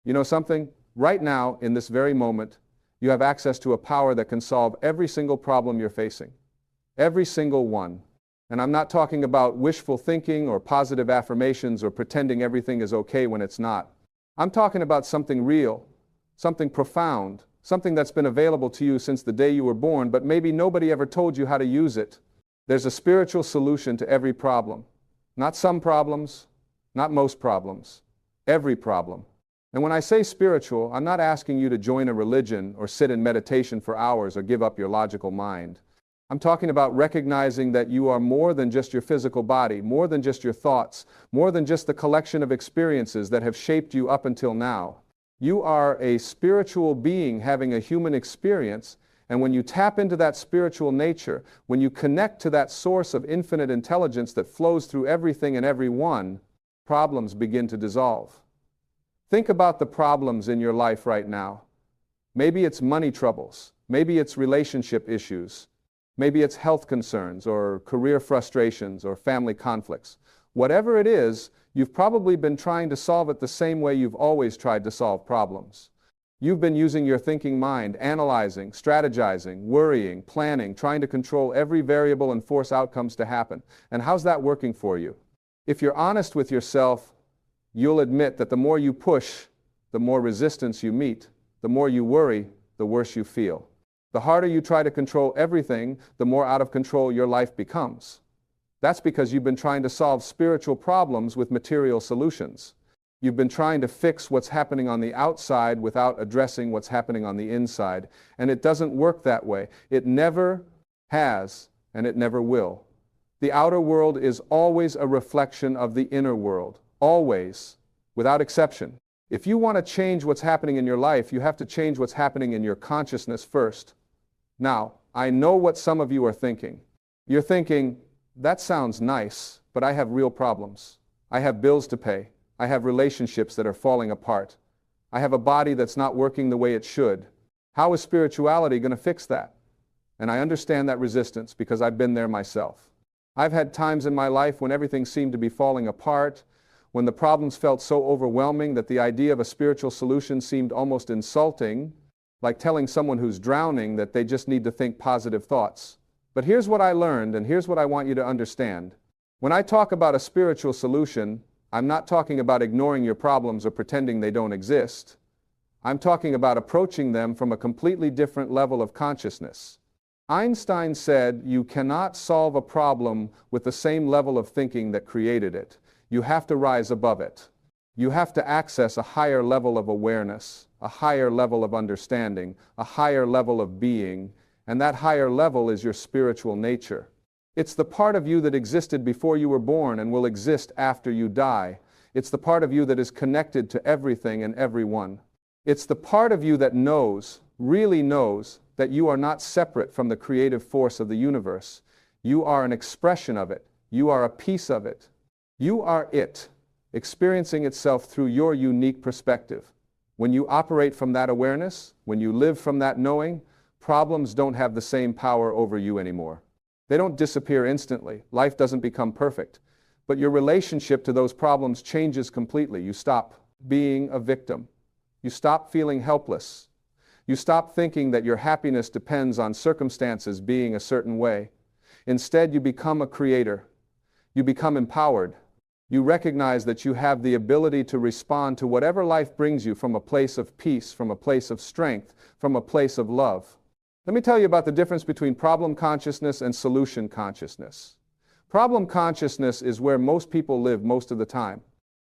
You know something? Right now, in this very moment, you have access to a power that can solve every single problem you're facing. Every single one. And I'm not talking about wishful thinking or positive affirmations or pretending everything is okay when it's not. I'm talking about something real, something profound, something that's been available to you since the day you were born, but maybe nobody ever told you how to use it. There's a spiritual solution to every problem. Not some problems, not most problems, every problem. And when I say spiritual, I'm not asking you to join a religion or sit in meditation for hours or give up your logical mind. I'm talking about recognizing that you are more than just your physical body, more than just your thoughts, more than just the collection of experiences that have shaped you up until now. You are a spiritual being having a human experience, and when you tap into that spiritual nature, when you connect to that source of infinite intelligence that flows through everything and everyone, problems begin to dissolve. Think about the problems in your life right now. Maybe it's money troubles, maybe it's relationship issues, maybe it's health concerns or career frustrations or family conflicts. Whatever it is, you've probably been trying to solve it the same way you've always tried to solve problems. You've been using your thinking mind, analyzing, strategizing, worrying, planning, trying to control every variable and force outcomes to happen. And how's that working for you? If you're honest with yourself, you'll admit that the more you push, the more resistance you meet. The more you worry, the worse you feel. The harder you try to control everything, the more out of control your life becomes. That's because you've been trying to solve spiritual problems with material solutions. You've been trying to fix what's happening on the outside without addressing what's happening on the inside. And it doesn't work that way. It never has, and it never will. The outer world is always a reflection of the inner world. Always, without exception. If you want to change what's happening in your life, you have to change what's happening in your consciousness first. Now, I know what some of you are thinking. You're thinking, that sounds nice, but I have real problems. I have bills to pay. I have relationships that are falling apart. I have a body that's not working the way it should. How is spirituality going to fix that? And I understand that resistance because I've been there myself. I've had times in my life when everything seemed to be falling apart, when the problems felt so overwhelming that the idea of a spiritual solution seemed almost insulting, like telling someone who's drowning that they just need to think positive thoughts. But here's what I learned, and here's what I want you to understand. When I talk about a spiritual solution, I'm not talking about ignoring your problems or pretending they don't exist. I'm talking about approaching them from a completely different level of consciousness. Einstein said you cannot solve a problem with the same level of thinking that created it. You have to rise above it. You have to access a higher level of awareness, a higher level of understanding, a higher level of being, and that higher level is your spiritual nature. It's the part of you that existed before you were born and will exist after you die. It's the part of you that is connected to everything and everyone. It's the part of you that knows, really knows, that you are not separate from the creative force of the universe. You are an expression of it. You are a piece of it. You are it, experiencing itself through your unique perspective. When you operate from that awareness, when you live from that knowing, problems don't have the same power over you anymore. They don't disappear instantly. Life doesn't become perfect. But your relationship to those problems changes completely. You stop being a victim. You stop feeling helpless. You stop thinking that your happiness depends on circumstances being a certain way. Instead, you become a creator. You become empowered. You recognize that you have the ability to respond to whatever life brings you from a place of peace, from a place of strength, from a place of love. Let me tell you about the difference between problem consciousness and solution consciousness. Problem consciousness is where most people live most of the time.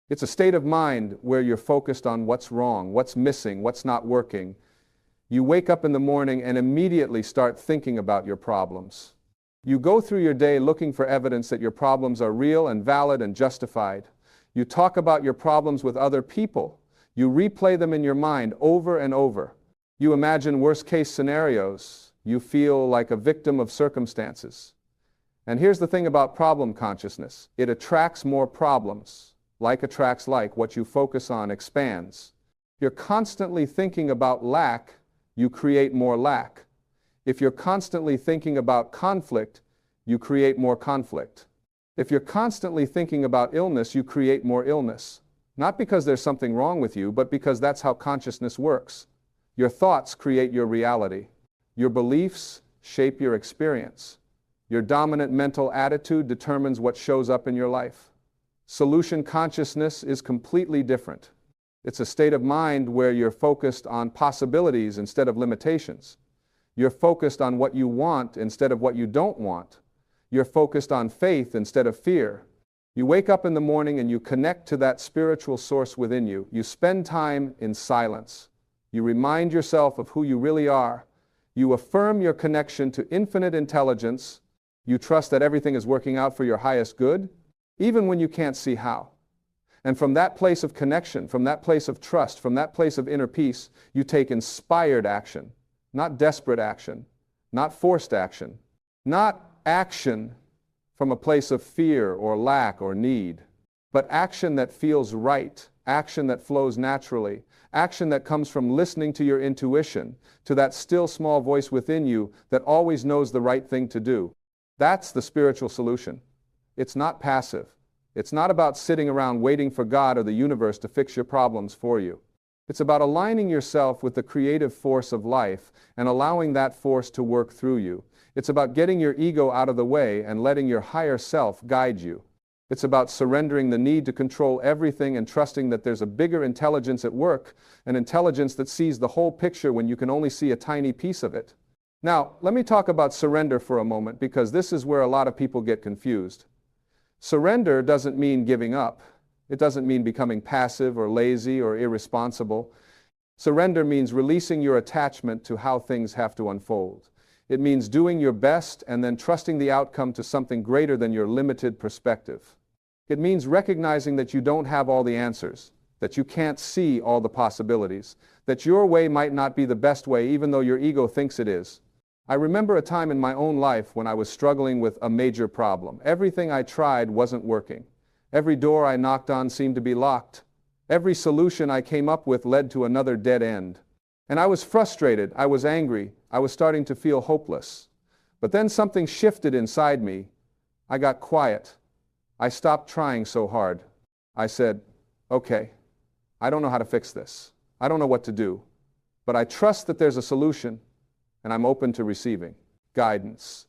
It's a state of mind where you're focused on what's wrong, what's missing, what's not working. You wake up in the morning and immediately start thinking about your problems. You go through your day looking for evidence that your problems are real and valid and justified. You talk about your problems with other people. You replay them in your mind over and over. You imagine worst-case scenarios. You feel like a victim of circumstances. And here's the thing about problem consciousness. It attracts more problems. Like attracts like. What you focus on expands. You're constantly thinking about lack, you create more lack. If you're constantly thinking about conflict, you create more conflict. If you're constantly thinking about illness, you create more illness. Not because there's something wrong with you, but because that's how consciousness works. Your thoughts create your reality. Your beliefs shape your experience. Your dominant mental attitude determines what shows up in your life. Solution consciousness is completely different. It's a state of mind where you're focused on possibilities instead of limitations. You're focused on what you want instead of what you don't want. You're focused on faith instead of fear. You wake up in the morning and you connect to that spiritual source within you. You spend time in silence. You remind yourself of who you really are. You affirm your connection to infinite intelligence. You trust that everything is working out for your highest good, even when you can't see how. And from that place of connection, from that place of trust, from that place of inner peace, you take inspired action, not desperate action, not forced action, not action from a place of fear or lack or need, but action that feels right, action that flows naturally, action that comes from listening to your intuition, to that still small voice within you that always knows the right thing to do. That's the spiritual solution. It's not passive. It's not about sitting around waiting for God or the universe to fix your problems for you. It's about aligning yourself with the creative force of life and allowing that force to work through you. It's about getting your ego out of the way and letting your higher self guide you. It's about surrendering the need to control everything and trusting that there's a bigger intelligence at work, an intelligence that sees the whole picture when you can only see a tiny piece of it. Now, let me talk about surrender for a moment, because this is where a lot of people get confused. Surrender doesn't mean giving up. It doesn't mean becoming passive or lazy or irresponsible. Surrender means releasing your attachment to how things have to unfold. It means doing your best and then trusting the outcome to something greater than your limited perspective. It means recognizing that you don't have all the answers, that you can't see all the possibilities, that your way might not be the best way even though your ego thinks it is. I remember a time in my own life when I was struggling with a major problem. Everything I tried wasn't working. Every door I knocked on seemed to be locked. Every solution I came up with led to another dead end. And I was frustrated, I was angry, I was starting to feel hopeless. But then something shifted inside me. I got quiet. I stopped trying so hard. I said, okay, I don't know how to fix this. I don't know what to do. But I trust that there's a solution, and I'm open to receiving guidance.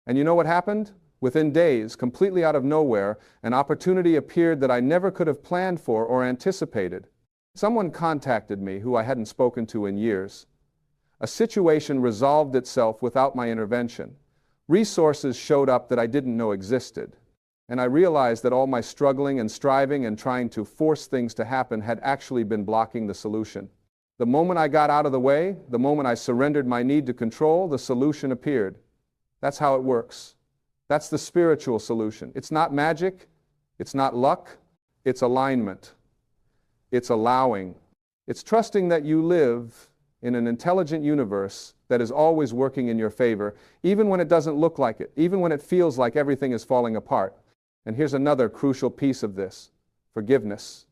And you know what happened? Within days, completely out of nowhere, an opportunity appeared that I never could have planned for or anticipated. Someone contacted me who I hadn't spoken to in years. A situation resolved itself without my intervention. Resources showed up that I didn't know existed. And I realized that all my struggling and striving and trying to force things to happen had actually been blocking the solution. The moment I got out of the way, the moment I surrendered my need to control, the solution appeared. That's how it works. That's the spiritual solution. It's not magic. It's not luck. It's alignment. It's allowing. It's trusting that you live in an intelligent universe that is always working in your favor, even when it doesn't look like it, even when it feels like everything is falling apart. And here's another crucial piece of this: forgiveness.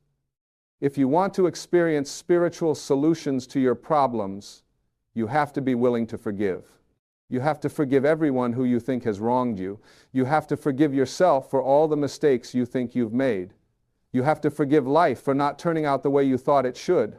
If you want to experience spiritual solutions to your problems, you have to be willing to forgive. You have to forgive everyone who you think has wronged you. You have to forgive yourself for all the mistakes you think you've made. You have to forgive life for not turning out the way you thought it should.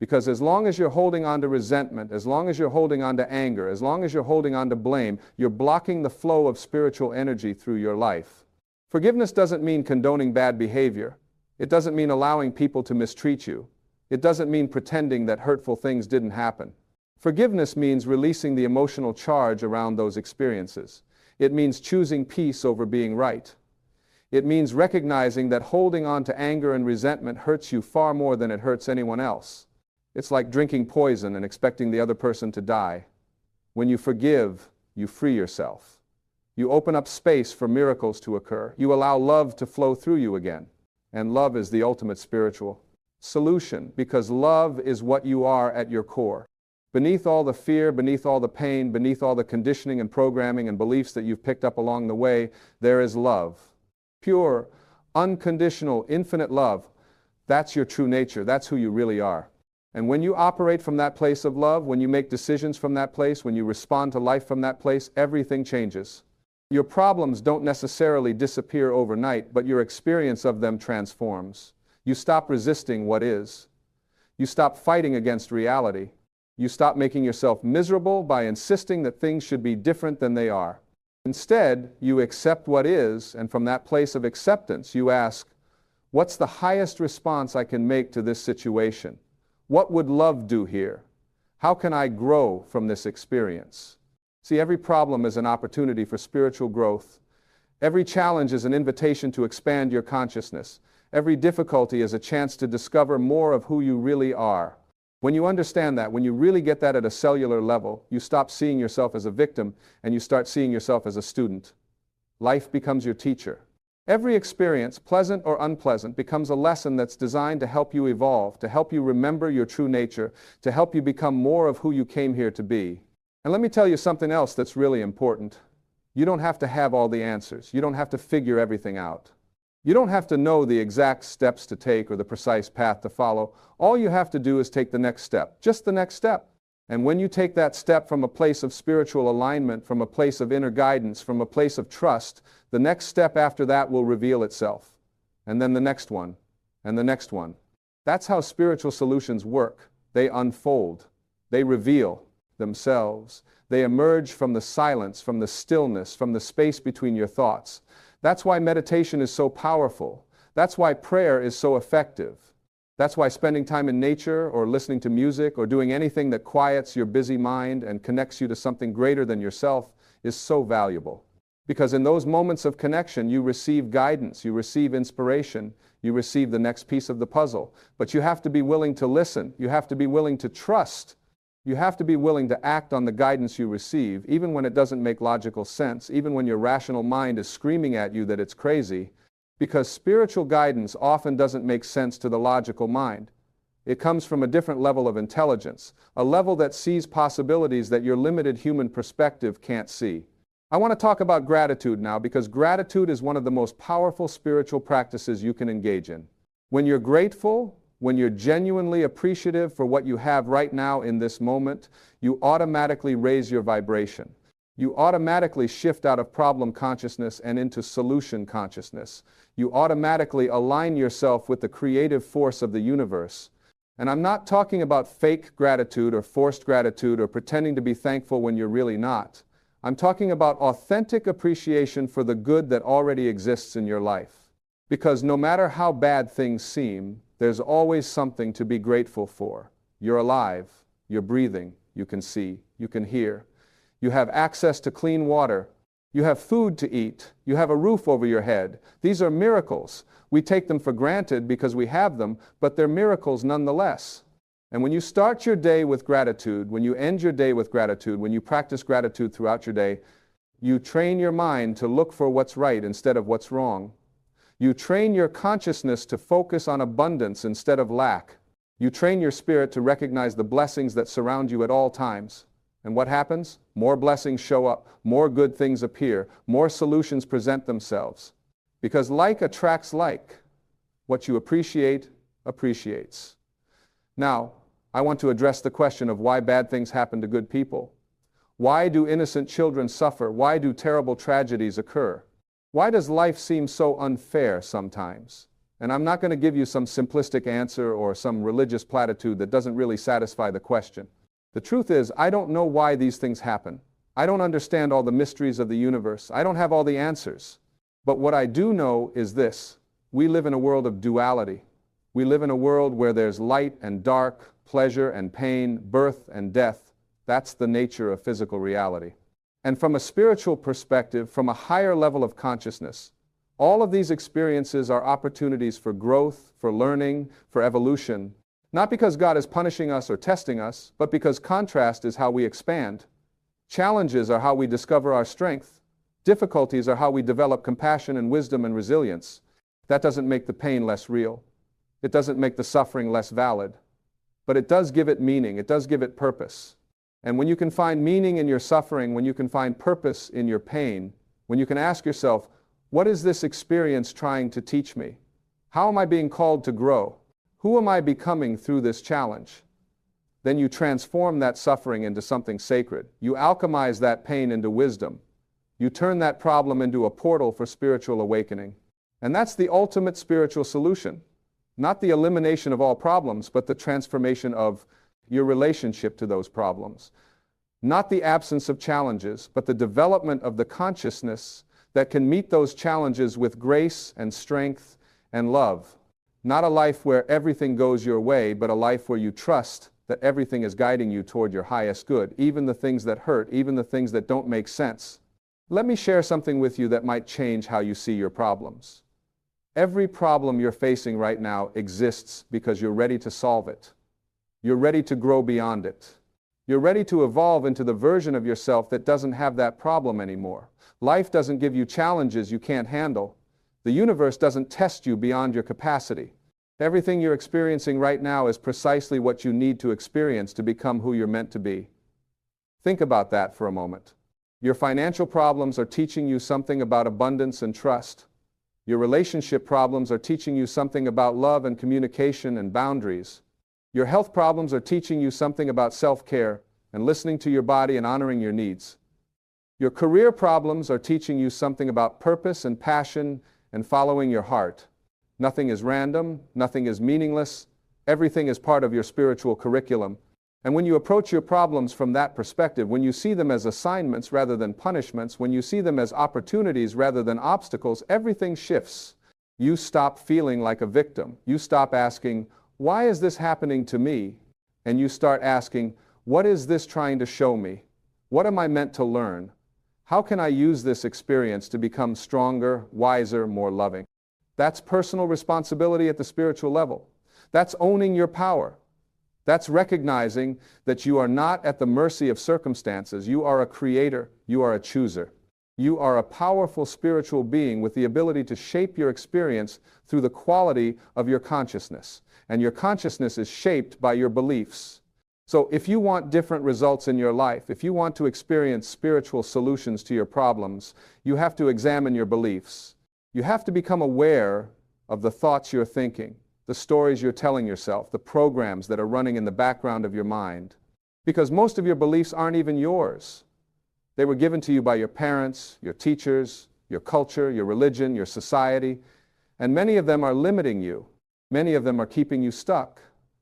Because as long as you're holding on to resentment, as long as you're holding on to anger, as long as you're holding on to blame, you're blocking the flow of spiritual energy through your life. Forgiveness doesn't mean condoning bad behavior. It doesn't mean allowing people to mistreat you. It doesn't mean pretending that hurtful things didn't happen. Forgiveness means releasing the emotional charge around those experiences. It means choosing peace over being right. It means recognizing that holding on to anger and resentment hurts you far more than it hurts anyone else. It's like drinking poison and expecting the other person to die. When you forgive, you free yourself. You open up space for miracles to occur. You allow love to flow through you again. And love is the ultimate spiritual solution, because love is what you are at your core. Beneath all the fear, beneath all the pain, beneath all the conditioning and programming and beliefs that you've picked up along the way, there is love. Pure, unconditional, infinite love. That's your true nature. That's who you really are. And when you operate from that place of love, when you make decisions from that place, when you respond to life from that place, everything changes. Your problems don't necessarily disappear overnight, but your experience of them transforms. You stop resisting what is. You stop fighting against reality. You stop making yourself miserable by insisting that things should be different than they are. Instead, you accept what is, and from that place of acceptance, you ask, what's the highest response I can make to this situation? What would love do here? How can I grow from this experience? See, every problem is an opportunity for spiritual growth. Every challenge is an invitation to expand your consciousness. Every difficulty is a chance to discover more of who you really are. When you understand that, when you really get that at a cellular level, you stop seeing yourself as a victim and you start seeing yourself as a student. Life becomes your teacher. Every experience, pleasant or unpleasant, becomes a lesson that's designed to help you evolve, to help you remember your true nature, to help you become more of who you came here to be. And let me tell you something else that's really important. You don't have to have all the answers. You don't have to figure everything out. You don't have to know the exact steps to take or the precise path to follow. All you have to do is take the next step, just the next step. And when you take that step from a place of spiritual alignment, from a place of inner guidance, from a place of trust, the next step after that will reveal itself. And then the next one, and the next one. That's how spiritual solutions work. They unfold. They reveal themselves. They emerge from the silence, from the stillness, from the space between your thoughts. That's why meditation is so powerful. That's why prayer is so effective. That's why spending time in nature or listening to music or doing anything that quiets your busy mind and connects you to something greater than yourself is so valuable. Because in those moments of connection, you receive guidance, you receive inspiration, you receive the next piece of the puzzle. But you have to be willing to listen. You have to be willing to trust. You have to be willing to act on the guidance you receive, even when it doesn't make logical sense, even when your rational mind is screaming at you that it's crazy, because spiritual guidance often doesn't make sense to the logical mind. It comes from a different level of intelligence, a level that sees possibilities that your limited human perspective can't see. I want to talk about gratitude now, because gratitude is one of the most powerful spiritual practices you can engage in. When you're grateful, when you're genuinely appreciative for what you have right now in this moment, you automatically raise your vibration. You automatically shift out of problem consciousness and into solution consciousness. You automatically align yourself with the creative force of the universe. And I'm not talking about fake gratitude or forced gratitude or pretending to be thankful when you're really not. I'm talking about authentic appreciation for the good that already exists in your life. Because no matter how bad things seem, there's always something to be grateful for. You're alive, you're breathing, you can see, you can hear. You have access to clean water. You have food to eat. You have a roof over your head. These are miracles. We take them for granted because we have them, but they're miracles nonetheless. And when you start your day with gratitude, when you end your day with gratitude, when you practice gratitude throughout your day, you train your mind to look for what's right instead of what's wrong. You train your consciousness to focus on abundance instead of lack. You train your spirit to recognize the blessings that surround you at all times. And what happens? More blessings show up, more good things appear, more solutions present themselves. Because like attracts like. What you appreciate, appreciates. Now, I want to address the question of why bad things happen to good people. Why do innocent children suffer? Why do terrible tragedies occur? Why does life seem so unfair sometimes? And I'm not going to give you some simplistic answer or some religious platitude that doesn't really satisfy the question. The truth is, I don't know why these things happen. I don't understand all the mysteries of the universe. I don't have all the answers. But what I do know is this. We live in a world of duality. We live in a world where there's light and dark, pleasure and pain, birth and death. That's the nature of physical reality. And from a spiritual perspective, from a higher level of consciousness, all of these experiences are opportunities for growth, for learning, for evolution. Not because God is punishing us or testing us, but because contrast is how we expand. Challenges are how we discover our strength. Difficulties are how we develop compassion and wisdom and resilience. That doesn't make the pain less real. It doesn't make the suffering less valid. But it does give it meaning. It does give it purpose. And when you can find meaning in your suffering, when you can find purpose in your pain, when you can ask yourself, what is this experience trying to teach me? How am I being called to grow? Who am I becoming through this challenge? Then you transform that suffering into something sacred. You alchemize that pain into wisdom. You turn that problem into a portal for spiritual awakening. And that's the ultimate spiritual solution. Not the elimination of all problems, but the transformation of your relationship to those problems. Not the absence of challenges, but the development of the consciousness that can meet those challenges with grace and strength and love. Not a life where everything goes your way, but a life where you trust that everything is guiding you toward your highest good, even the things that hurt, even the things that don't make sense. Let me share something with you that might change how you see your problems. Every problem you're facing right now exists because you're ready to solve it. You're ready to grow beyond it. You're ready to evolve into the version of yourself that doesn't have that problem anymore. Life doesn't give you challenges you can't handle. The universe doesn't test you beyond your capacity. Everything you're experiencing right now is precisely what you need to experience to become who you're meant to be. Think about that for a moment. Your financial problems are teaching you something about abundance and trust. Your relationship problems are teaching you something about love and communication and boundaries. Your health problems are teaching you something about self-care and listening to your body and honoring your needs. Your career problems are teaching you something about purpose and passion and following your heart. Nothing is random, nothing is meaningless, everything is part of your spiritual curriculum. And when you approach your problems from that perspective, when you see them as assignments rather than punishments, when you see them as opportunities rather than obstacles, everything shifts. You stop feeling like a victim. You stop asking, why is this happening to me? And you start asking, what is this trying to show me? What am I meant to learn? How can I use this experience to become stronger, wiser, more loving? That's personal responsibility at the spiritual level. That's owning your power. That's recognizing that you are not at the mercy of circumstances. You are a creator. You are a chooser. You are a powerful spiritual being with the ability to shape your experience through the quality of your consciousness. And your consciousness is shaped by your beliefs. So if you want different results in your life, if you want to experience spiritual solutions to your problems, you have to examine your beliefs. You have to become aware of the thoughts you're thinking, the stories you're telling yourself, the programs that are running in the background of your mind. Because most of your beliefs aren't even yours. They were given to you by your parents, your teachers, your culture, your religion, your society, and many of them are limiting you. Many of them are keeping you stuck.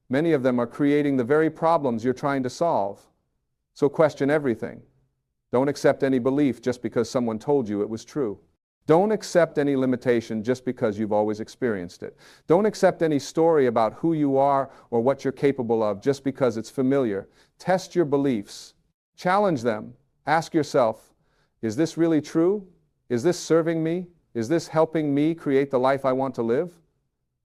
Many of them are creating the very problems you're trying to solve. So question everything. Don't accept any belief just because someone told you it was true. Don't accept any limitation just because you've always experienced it. Don't accept any story about who you are or what you're capable of just because it's familiar. Test your beliefs. Challenge them. Ask yourself, is this really true? Is this serving me? Is this helping me create the life I want to live?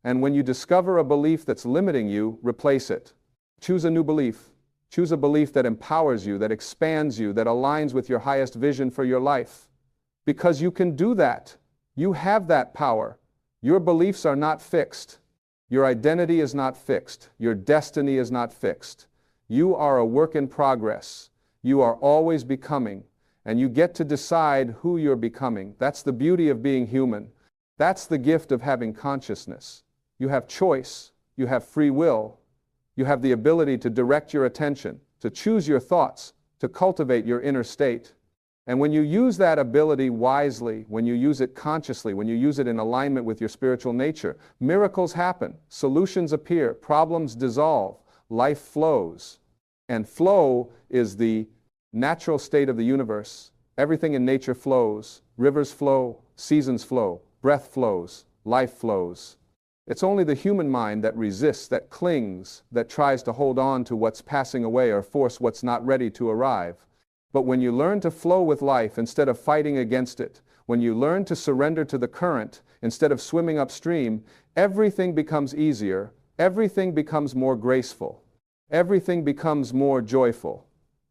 And when you discover a belief that's limiting you, replace it. Choose a new belief. Choose a belief that empowers you, that expands you, that aligns with your highest vision for your life. Because you can do that. You have that power. Your beliefs are not fixed. Your identity is not fixed. Your destiny is not fixed. You are a work in progress. You are always becoming, and you get to decide who you're becoming. That's the beauty of being human. That's the gift of having consciousness. You have choice. You have free will. You have the ability to direct your attention, to choose your thoughts, to cultivate your inner state. And when you use that ability wisely, when you use it consciously, when you use it in alignment with your spiritual nature, miracles happen, solutions appear, problems dissolve, life flows. And flow is the natural state of the universe. Everything in nature flows. Rivers flow, seasons flow, breath flows, life flows. It's only the human mind that resists, that clings, that tries to hold on to what's passing away or force what's not ready to arrive. But when you learn to flow with life instead of fighting against it, when you learn to surrender to the current instead of swimming upstream, everything becomes easier, everything becomes more graceful, everything becomes more joyful.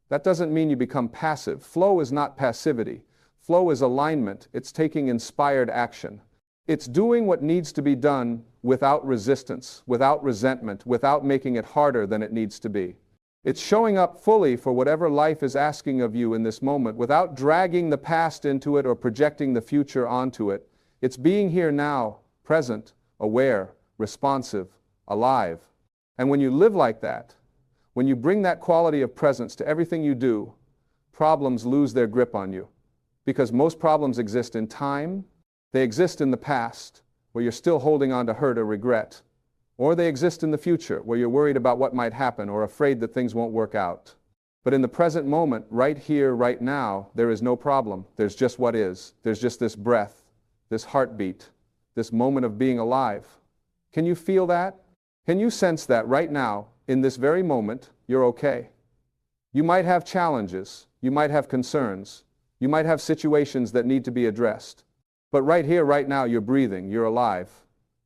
That doesn't mean you become passive. Flow is not passivity. Flow is alignment. It's taking inspired action. It's doing what needs to be done without resistance, without resentment, without making it harder than it needs to be. It's showing up fully for whatever life is asking of you in this moment without dragging the past into it or projecting the future onto it. It's being here now, present, aware, responsive, alive. And when you live like that, when you bring that quality of presence to everything you do, problems lose their grip on you. Because most problems exist in time, they exist in the past, where you're still holding on to hurt or regret. Or they exist in the future, where you're worried about what might happen or afraid that things won't work out. But in the present moment, right here, right now, there is no problem. There's just what is. There's just this breath, this heartbeat, this moment of being alive. Can you feel that? Can you sense that right now, in this very moment, you're okay? You might have challenges, you might have concerns, you might have situations that need to be addressed. But right here, right now, you're breathing, you're alive,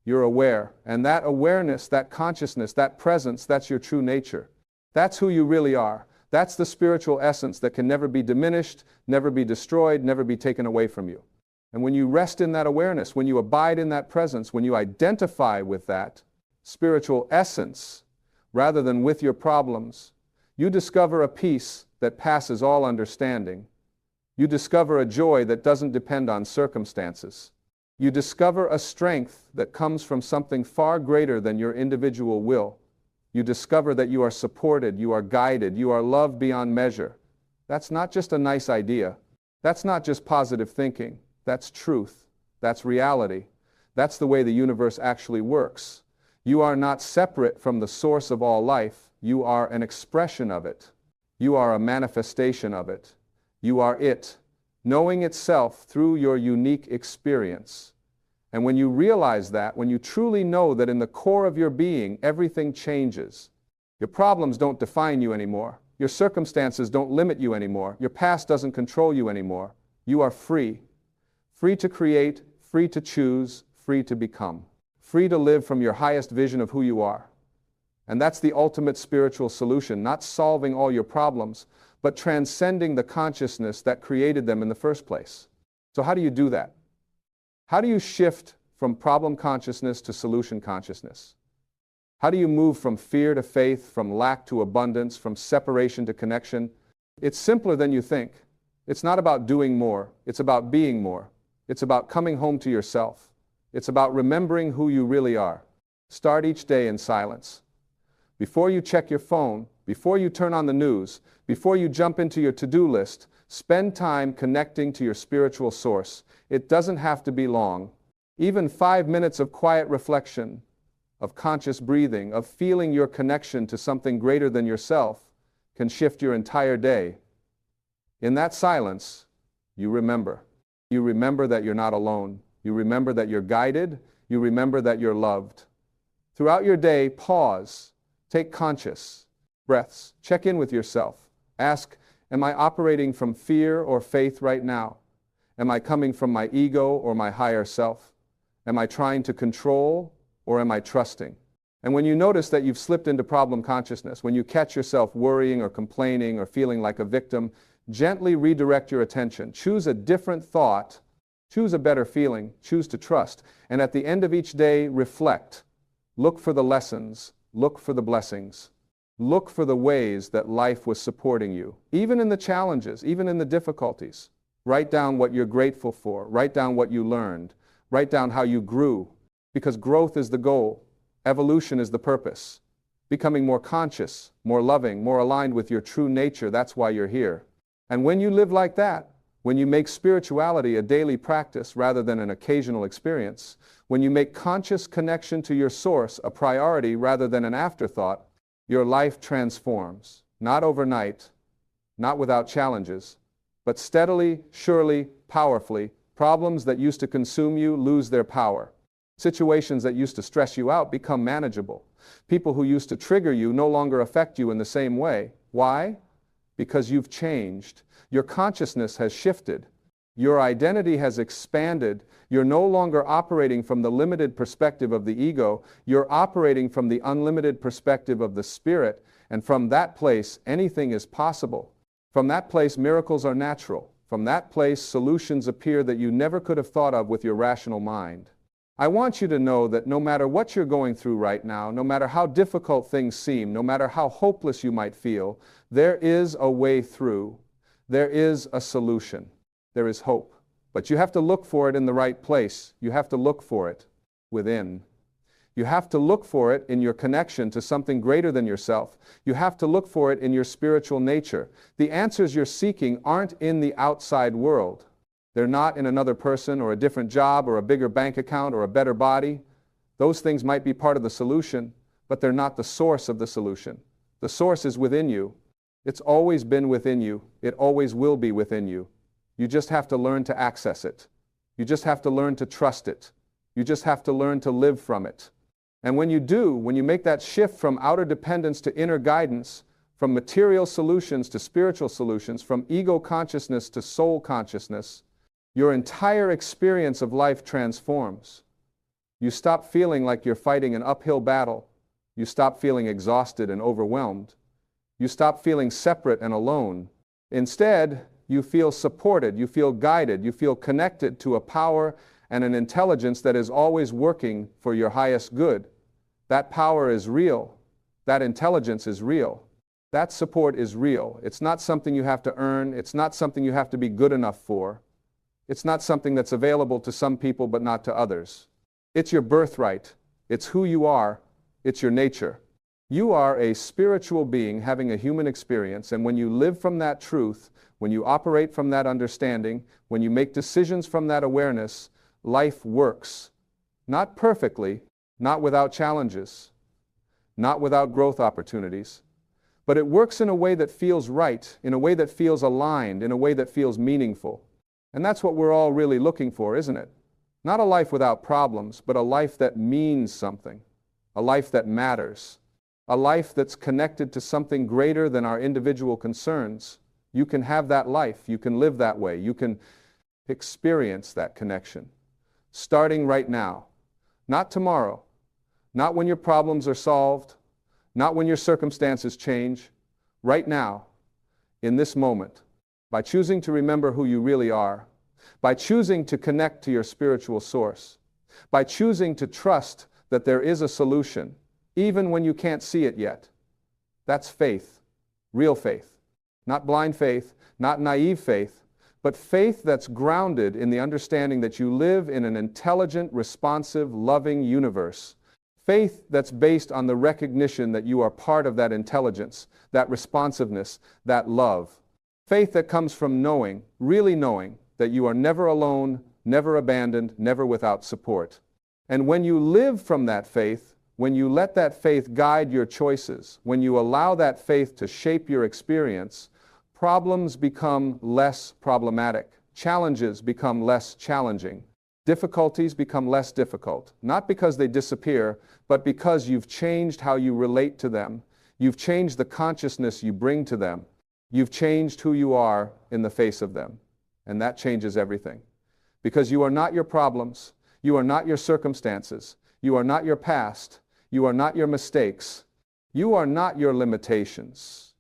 you're aware. And that awareness, that consciousness, that presence, that's your true nature. That's who you really are. That's the spiritual essence that can never be diminished, never be destroyed, never be taken away from you. And when you rest in that awareness, when you abide in that presence, when you identify with that spiritual essence, rather than with your problems, you discover a peace that passes all understanding. You discover a joy that doesn't depend on circumstances. You discover a strength that comes from something far greater than your individual will. You discover that you are supported, you are guided, you are loved beyond measure. That's not just a nice idea. That's not just positive thinking. That's truth. That's reality. That's the way the universe actually works. You are not separate from the source of all life. You are an expression of it. You are a manifestation of it. You are it, knowing itself through your unique experience. And when you realize that, when you truly know that in the core of your being, everything changes. Your problems don't define you anymore. Your circumstances don't limit you anymore. Your past doesn't control you anymore. You are free. Free to create, free to choose, free to become. Free to live from your highest vision of who you are. And that's the ultimate spiritual solution, not solving all your problems, but transcending the consciousness that created them in the first place. So how do you do that? How do you shift from problem consciousness to solution consciousness? How do you move from fear to faith, from lack to abundance, from separation to connection? It's simpler than you think. It's not about doing more. It's about being more. It's about coming home to yourself. It's about remembering who you really are. Start each day in silence. Before you check your phone, before you turn on the news, before you jump into your to-do list, spend time connecting to your spiritual source. It doesn't have to be long. Even 5 minutes of quiet reflection, of conscious breathing, of feeling your connection to something greater than yourself can shift your entire day. In that silence, you remember. You remember that you're not alone. You remember that you're guided. You remember that you're loved. Throughout your day, pause. Take conscious breaths. Check in with yourself. Ask, am I operating from fear or faith right now? Am I coming from my ego or my higher self? Am I trying to control or am I trusting? And when you notice that you've slipped into problem consciousness, when you catch yourself worrying or complaining or feeling like a victim, gently redirect your attention. Choose a different thought. Choose a better feeling. Choose to trust. And at the end of each day, reflect. Look for the lessons. Look for the blessings. Look for the ways that life was supporting you, even in the challenges, even in the difficulties. Write down what you're grateful for. Write down what you learned. Write down how you grew, because growth is the goal. Evolution is the purpose. Becoming more conscious, more loving, more aligned with your true nature, that's why you're here. And when you live like that, when you make spirituality a daily practice rather than an occasional experience, when you make conscious connection to your source a priority rather than an afterthought, your life transforms. Not overnight, not without challenges, but steadily, surely, powerfully. Problems that used to consume you lose their power. Situations that used to stress you out become manageable. People who used to trigger you no longer affect you in the same way. Why? Because you've changed. Your consciousness has shifted. Your identity has expanded. You're no longer operating from the limited perspective of the ego. You're operating from the unlimited perspective of the spirit. And from that place, anything is possible. From that place, miracles are natural. From that place, solutions appear that you never could have thought of with your rational mind. I want you to know that no matter what you're going through right now, no matter how difficult things seem, no matter how hopeless you might feel, there is a way through. There is a solution. There is hope. But you have to look for it in the right place. You have to look for it within. You have to look for it in your connection to something greater than yourself. You have to look for it in your spiritual nature. The answers you're seeking aren't in the outside world. They're not in another person or a different job or a bigger bank account or a better body. Those things might be part of the solution, but they're not the source of the solution. The source is within you. It's always been within you. It always will be within you. You just have to learn to access it. You just have to learn to trust it. You just have to learn to live from it. And when you do, when you make that shift from outer dependence to inner guidance, from material solutions to spiritual solutions, from ego consciousness to soul consciousness, your entire experience of life transforms. You stop feeling like you're fighting an uphill battle. You stop feeling exhausted and overwhelmed. You stop feeling separate and alone. Instead, you feel supported, you feel guided, you feel connected to a power and an intelligence that is always working for your highest good. That power is real. That intelligence is real. That support is real. It's not something you have to earn. It's not something you have to be good enough for. It's not something that's available to some people but not to others. It's your birthright. It's who you are. It's your nature. You are a spiritual being having a human experience, and when you live from that truth, when you operate from that understanding, when you make decisions from that awareness, life works. Not perfectly, not without challenges, not without growth opportunities, but it works in a way that feels right, in a way that feels aligned, in a way that feels meaningful. And that's what we're all really looking for, isn't it? Not a life without problems, but a life that means something, a life that matters, a life that's connected to something greater than our individual concerns. You can have that life, you can live that way, you can experience that connection. Starting right now, not tomorrow, not when your problems are solved, not when your circumstances change, right now, in this moment, by choosing to remember who you really are, by choosing to connect to your spiritual source, by choosing to trust that there is a solution, even when you can't see it yet. That's faith, real faith. Not blind faith, not naive faith, but faith that's grounded in the understanding that you live in an intelligent, responsive, loving universe. Faith that's based on the recognition that you are part of that intelligence, that responsiveness, that love. Faith that comes from knowing, really knowing, that you are never alone, never abandoned, never without support. And when you live from that faith, when you let that faith guide your choices, when you allow that faith to shape your experience, problems become less problematic. Challenges become less challenging. Difficulties become less difficult. Not because they disappear, but because you've changed how you relate to them. You've changed the consciousness you bring to them. You've changed who you are in the face of them. And that changes everything. Because you are not your problems. You are not your circumstances. You are not your past. You are not your mistakes. You are not your limitations.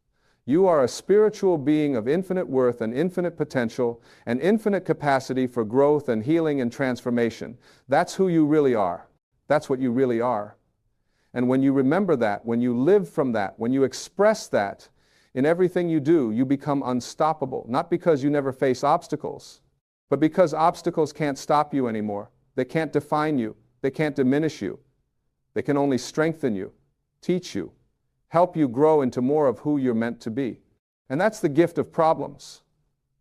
You are a spiritual being of infinite worth and infinite potential and infinite capacity for growth and healing and transformation. That's who you really are. That's what you really are. And when you remember that, when you live from that, when you express that in everything you do, you become unstoppable. Not because you never face obstacles, but because obstacles can't stop you anymore. They can't define you. They can't diminish you. They can only strengthen you, teach you, help you grow into more of who you're meant to be. And that's the gift of problems.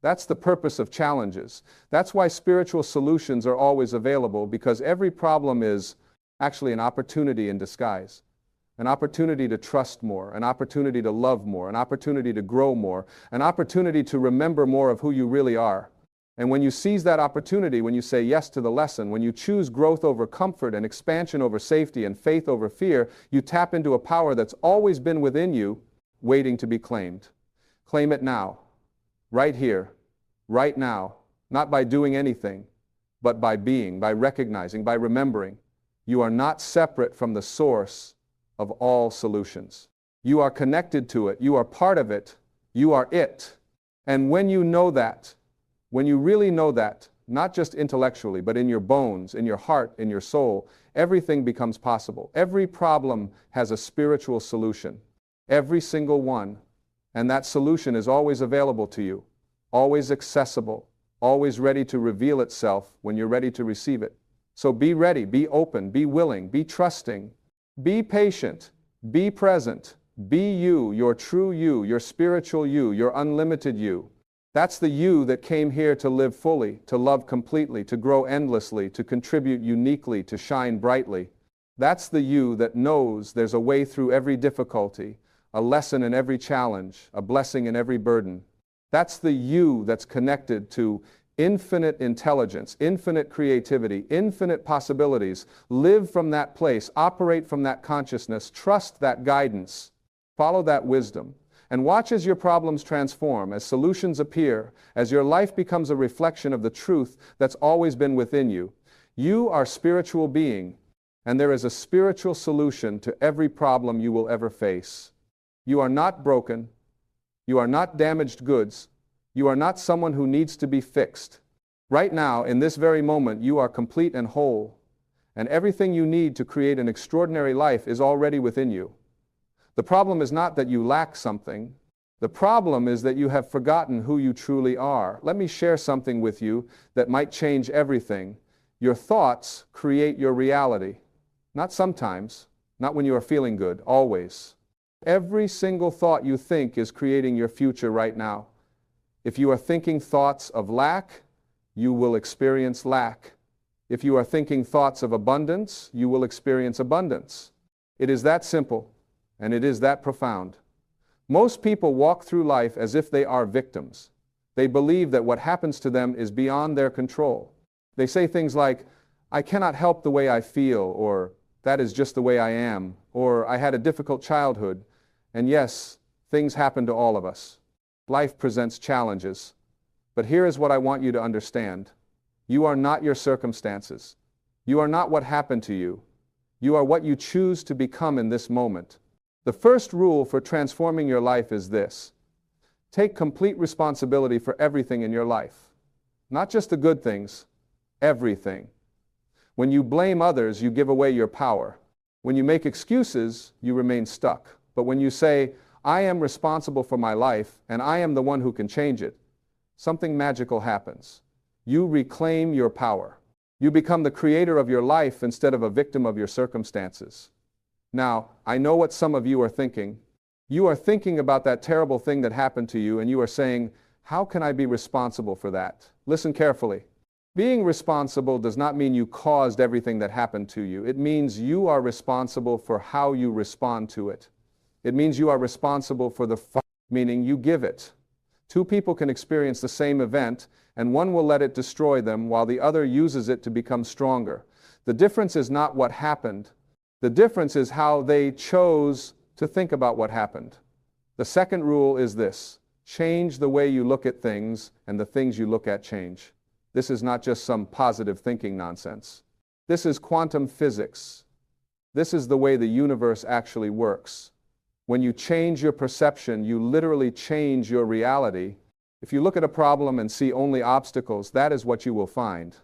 That's the purpose of challenges. That's why spiritual solutions are always available, because every problem is actually an opportunity in disguise. An opportunity to trust more, an opportunity to love more, an opportunity to grow more, an opportunity to remember more of who you really are. And when you seize that opportunity, when you say yes to the lesson, when you choose growth over comfort and expansion over safety and faith over fear, you tap into a power that's always been within you, waiting to be claimed. Claim it now, right here, right now, not by doing anything, but by being, by recognizing, by remembering. You are not separate from the source of all solutions. You are connected to it. You are part of it. You are it. And when you know that, when you really know that, not just intellectually, but in your bones, in your heart, in your soul, everything becomes possible. Every problem has a spiritual solution. Every single one. And that solution is always available to you, always accessible, always ready to reveal itself when you're ready to receive it. So be ready, be open, be willing, be trusting, be patient, be present, be you, your true you, your spiritual you, your unlimited you. That's the you that came here to live fully, to love completely, to grow endlessly, to contribute uniquely, to shine brightly. That's the you that knows there's a way through every difficulty, a lesson in every challenge, a blessing in every burden. That's the you that's connected to infinite intelligence, infinite creativity, infinite possibilities. Live from that place, operate from that consciousness, trust that guidance, follow that wisdom, and watch as your problems transform, as solutions appear, as your life becomes a reflection of the truth that's always been within you. You are a spiritual being, and there is a spiritual solution to every problem you will ever face. You are not broken. You are not damaged goods. You are not someone who needs to be fixed. Right now, in this very moment, you are complete and whole, and everything you need to create an extraordinary life is already within you. The problem is not that you lack something. The problem is that you have forgotten who you truly are. Let me share something with you that might change everything. Your thoughts create your reality. Not sometimes, not when you are feeling good, always. Every single thought you think is creating your future right now. If you are thinking thoughts of lack, you will experience lack. If you are thinking thoughts of abundance, you will experience abundance. It is that simple, and it is that profound. Most people walk through life as if they are victims. They believe that what happens to them is beyond their control. They say things like, "I cannot help the way I feel," or "that is just the way I am," or "I had a difficult childhood." And yes, things happen to all of us. Life presents challenges. But here is what I want you to understand. You are not your circumstances. You are not what happened to you. You are what you choose to become in this moment. The first rule for transforming your life is this: take complete responsibility for everything in your life. Not just the good things, everything. When you blame others, you give away your power. When you make excuses, you remain stuck. But when you say, "I am responsible for my life, and I am the one who can change it," something magical happens. You reclaim your power. You become the creator of your life instead of a victim of your circumstances. Now, I know what some of you are thinking. You are thinking about that terrible thing that happened to you, and you are saying, "How can I be responsible for that?" Listen carefully. Being responsible does not mean you caused everything that happened to you. It means you are responsible for how you respond to it. It means you are responsible for the meaning you give it. Two people can experience the same event, and one will let it destroy them while the other uses it to become stronger. The difference is not what happened. The difference is how they chose to think about what happened. The second rule is this: change the way you look at things, and the things you look at change. This is not just some positive thinking nonsense. This is quantum physics. This is the way the universe actually works. When you change your perception, you literally change your reality. If you look at a problem and see only obstacles, that is what you will find.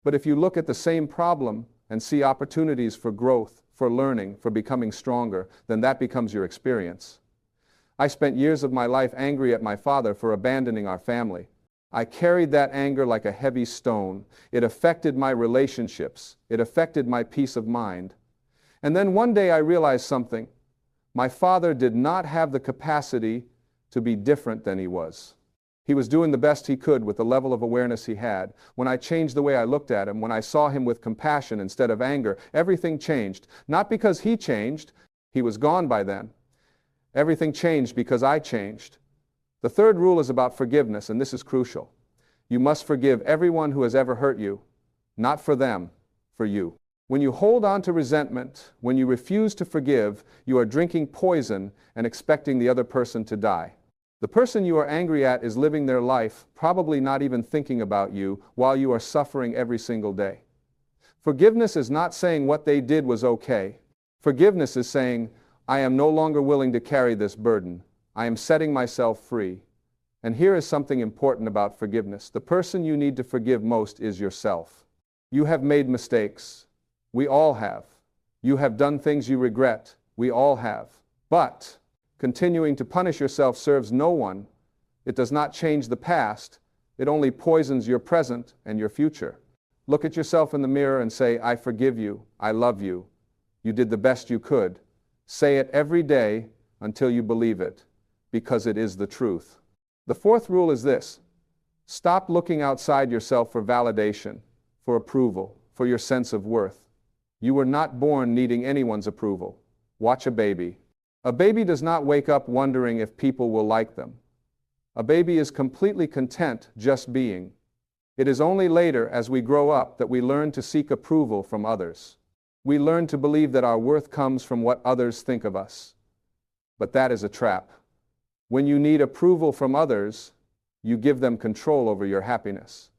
But if you look at the same problem and see opportunities for growth, for learning, for becoming stronger, then that becomes your experience. I spent years of my life angry at my father for abandoning our family. I carried that anger like a heavy stone. It affected my relationships. It affected my peace of mind. And then one day I realized something. My father did not have the capacity to be different than he was. He was doing the best he could with the level of awareness he had. When I changed the way I looked at him, when I saw him with compassion instead of anger, everything changed. Not because he changed, he was gone by then. Everything changed because I changed. The third rule is about forgiveness, and this is crucial. You must forgive everyone who has ever hurt you, not for them, for you. When you hold on to resentment, when you refuse to forgive, you are drinking poison and expecting the other person to die. The person you are angry at is living their life, probably not even thinking about you, while you are suffering every single day. Forgiveness is not saying what they did was okay. Forgiveness is saying, "I am no longer willing to carry this burden. I am setting myself free." And here is something important about forgiveness. The person you need to forgive most is yourself. You have made mistakes. We all have. You have done things you regret. We all have. But continuing to punish yourself serves no one. It does not change the past. It only poisons your present and your future. Look at yourself in the mirror and say, "I forgive you. I love you. You did the best you could." Say it every day until you believe it, because it is the truth. The fourth rule is this: stop looking outside yourself for validation, for approval, for your sense of worth. You were not born needing anyone's approval. Watch a baby. A baby does not wake up wondering if people will like them. A baby is completely content just being. It is only later, as we grow up, that we learn to seek approval from others. We learn to believe that our worth comes from what others think of us. But that is a trap. When you need approval from others, you give them control over your happiness.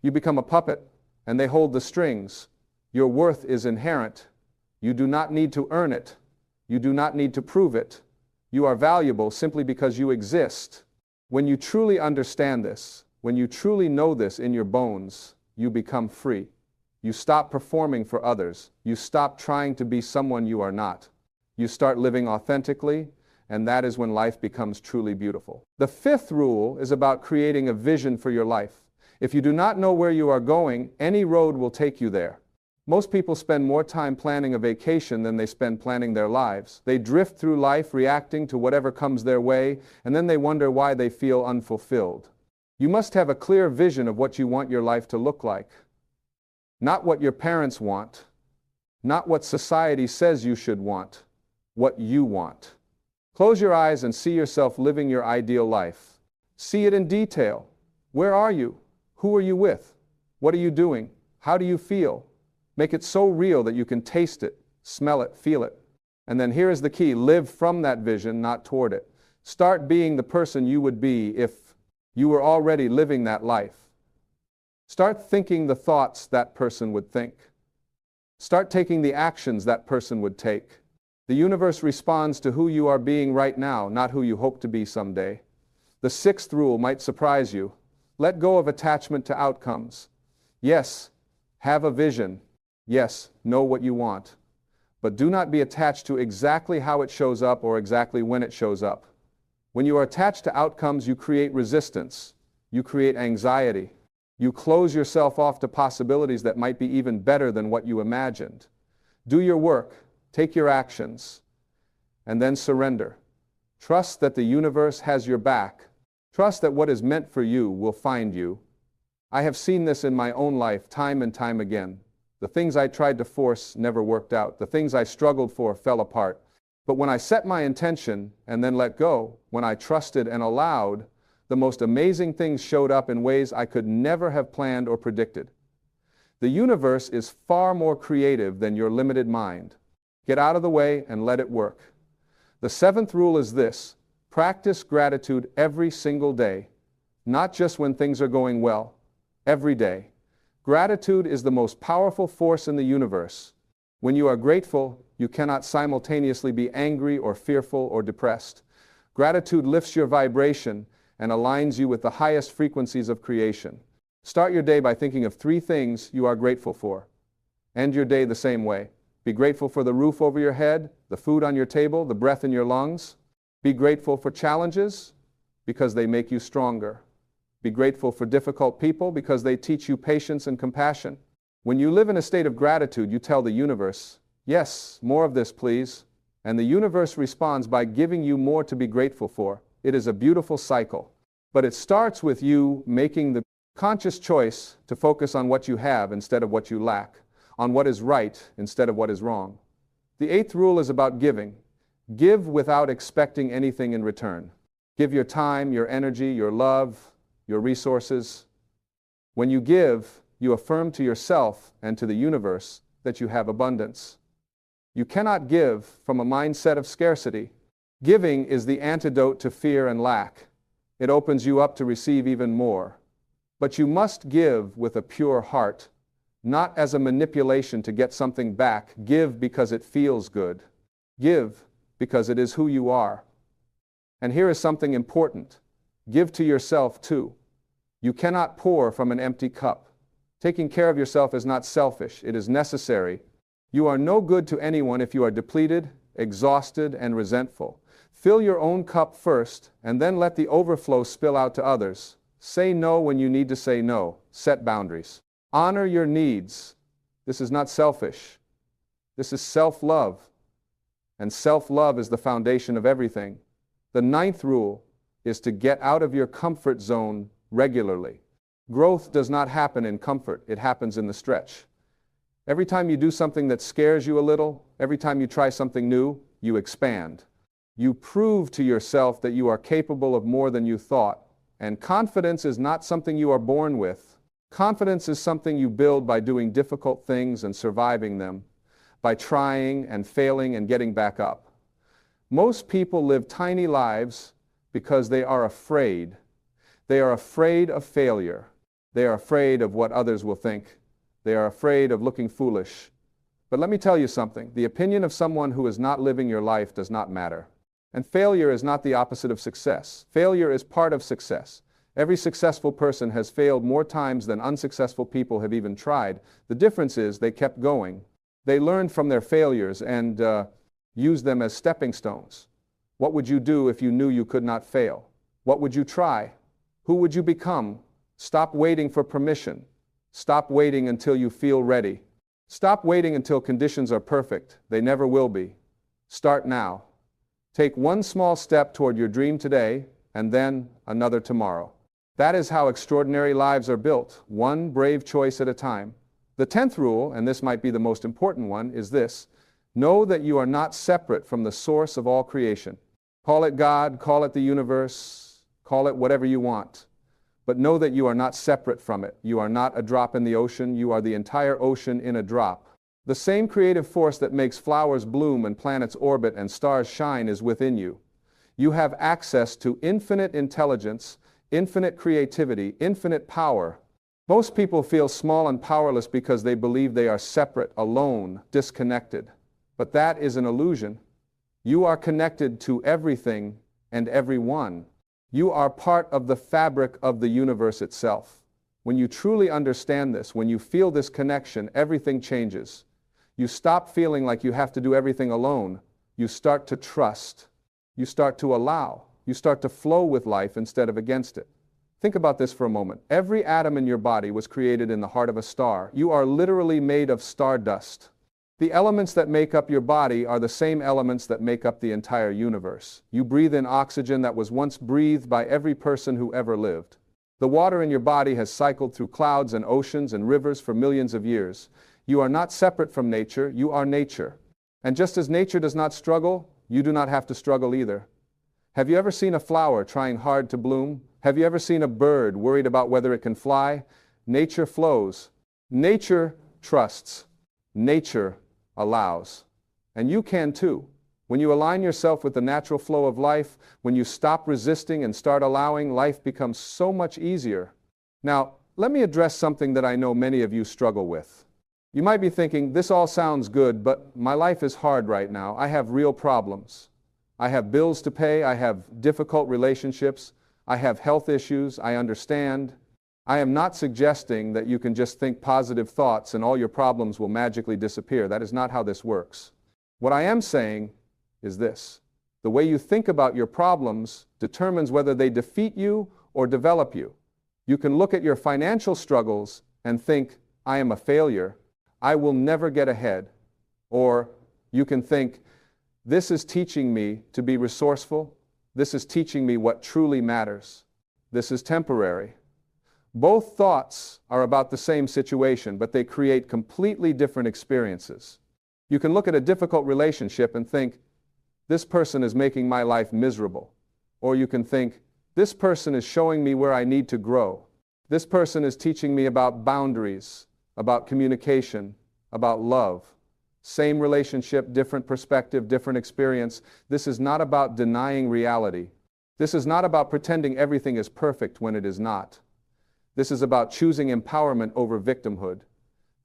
You become a puppet, and they hold the strings. Your worth is inherent. You do not need to earn it. You do not need to prove it. You are valuable simply because you exist. When you truly understand this, when you truly know this in your bones, you become free. You stop performing for others. You stop trying to be someone you are not. You start living authentically, and that is when life becomes truly beautiful. The fifth rule is about creating a vision for your life. If you do not know where you are going, any road will take you there. Most people spend more time planning a vacation than they spend planning their lives. They drift through life reacting to whatever comes their way, and then they wonder why they feel unfulfilled. You must have a clear vision of what you want your life to look like. Not what your parents want, not what society says you should want, what you want. Close your eyes and see yourself living your ideal life. See it in detail. Where are you? Who are you with? What are you doing? How do you feel? Make it so real that you can taste it, smell it, feel it. And then here is the key: live from that vision, not toward it. Start being the person you would be if you were already living that life. Start thinking the thoughts that person would think. Start taking the actions that person would take. The universe responds to who you are being right now, not who you hope to be someday. The sixth rule might surprise you. Let go of attachment to outcomes. Yes, have a vision. Yes, know what you want. But do not be attached to exactly how it shows up or exactly when it shows up. When you are attached to outcomes, you create resistance. You create anxiety. You close yourself off to possibilities that might be even better than what you imagined. Do your work, take your actions, and then surrender. Trust that the universe has your back. Trust that what is meant for you will find you. I have seen this in my own life time and time again. The things I tried to force never worked out. The things I struggled for fell apart. But when I set my intention and then let go, when I trusted and allowed, the most amazing things showed up in ways I could never have planned or predicted. The universe is far more creative than your limited mind. Get out of the way and let it work. The seventh rule is this: practice gratitude every single day, not just when things are going well, every day. Gratitude is the most powerful force in the universe. When you are grateful, you cannot simultaneously be angry or fearful or depressed. Gratitude lifts your vibration and aligns you with the highest frequencies of creation. Start your day by thinking of 3 things you are grateful for. End your day the same way. Be grateful for the roof over your head, the food on your table, the breath in your lungs. Be grateful for challenges because they make you stronger. Be grateful for difficult people because they teach you patience and compassion. When you live in a state of gratitude, you tell the universe, "Yes, more of this, please." And the universe responds by giving you more to be grateful for. It is a beautiful cycle. But it starts with you making the conscious choice to focus on what you have instead of what you lack, on what is right instead of what is wrong. The 8th rule is about giving. Give without expecting anything in return. Give your time, your energy, your love, your resources. When you give, you affirm to yourself and to the universe that you have abundance. You cannot give from a mindset of scarcity. Giving is the antidote to fear and lack. It opens you up to receive even more. But you must give with a pure heart, not as a manipulation to get something back. Give because it feels good. Give because it is who you are. And here is something important. Give to yourself too. You cannot pour from an empty cup. Taking care of yourself is not selfish, it is necessary. You are no good to anyone if you are depleted, exhausted, and resentful. Fill your own cup first, and then let the overflow spill out to others. Say no when you need to say no. Set boundaries. Honor your needs. This is not selfish. This is self-love. And self-love is the foundation of everything. The 9th rule is to get out of your comfort zone regularly. Growth does not happen in comfort, it happens in the stretch. Every time you do something that scares you a little, every time you try something new, you expand. You prove to yourself that you are capable of more than you thought. And confidence is not something you are born with. Confidence is something you build by doing difficult things and surviving them, by trying and failing and getting back up. Most people live tiny lives because they are afraid. They are afraid of failure. They are afraid of what others will think. They are afraid of looking foolish. But let me tell you something. The opinion of someone who is not living your life does not matter. And failure is not the opposite of success. Failure is part of success. Every successful person has failed more times than unsuccessful people have even tried. The difference is they kept going. They learned from their failures and used them as stepping stones. What would you do if you knew you could not fail? What would you try? Who would you become? Stop waiting for permission. Stop waiting until you feel ready. Stop waiting until conditions are perfect. They never will be. Start now. Take one small step toward your dream today, and then another tomorrow. That is how extraordinary lives are built, one brave choice at a time. The 10th rule, and this might be the most important one, is this: know that you are not separate from the source of all creation. Call it God, call it the universe, call it whatever you want. But know that you are not separate from it. You are not a drop in the ocean. You are the entire ocean in a drop. The same creative force that makes flowers bloom and planets orbit and stars shine is within you. You have access to infinite intelligence, infinite creativity, infinite power. Most people feel small and powerless because they believe they are separate, alone, disconnected. But that is an illusion. You are connected to everything and everyone. You are part of the fabric of the universe itself. When you truly understand this, when you feel this connection, everything changes. You stop feeling like you have to do everything alone. You start to trust. You start to allow. You start to flow with life instead of against it. Think about this for a moment. Every atom in your body was created in the heart of a star. You are literally made of stardust. The elements that make up your body are the same elements that make up the entire universe. You breathe in oxygen that was once breathed by every person who ever lived. The water in your body has cycled through clouds and oceans and rivers for millions of years. You are not separate from nature, you are nature. And just as nature does not struggle, you do not have to struggle either. Have you ever seen a flower trying hard to bloom? Have you ever seen a bird worried about whether it can fly? Nature flows. Nature trusts. Nature allows. And you can too. When you align yourself with the natural flow of life, when you stop resisting and start allowing, life becomes so much easier. Now, let me address something that I know many of you struggle with. You might be thinking, this all sounds good, but my life is hard right now. I have real problems. I have bills to pay. I have difficult relationships. I have health issues. I understand. I am not suggesting that you can just think positive thoughts and all your problems will magically disappear. That is not how this works. What I am saying is this: the way you think about your problems determines whether they defeat you or develop you. You can look at your financial struggles and think, I am a failure. I will never get ahead. Or you can think, this is teaching me to be resourceful. This is teaching me what truly matters. This is temporary. Both thoughts are about the same situation, but they create completely different experiences. You can look at a difficult relationship and think, this person is making my life miserable. Or you can think, this person is showing me where I need to grow. This person is teaching me about boundaries, about communication, about love. Same relationship, different perspective, different experience. This is not about denying reality. This is not about pretending everything is perfect when it is not. This is about choosing empowerment over victimhood.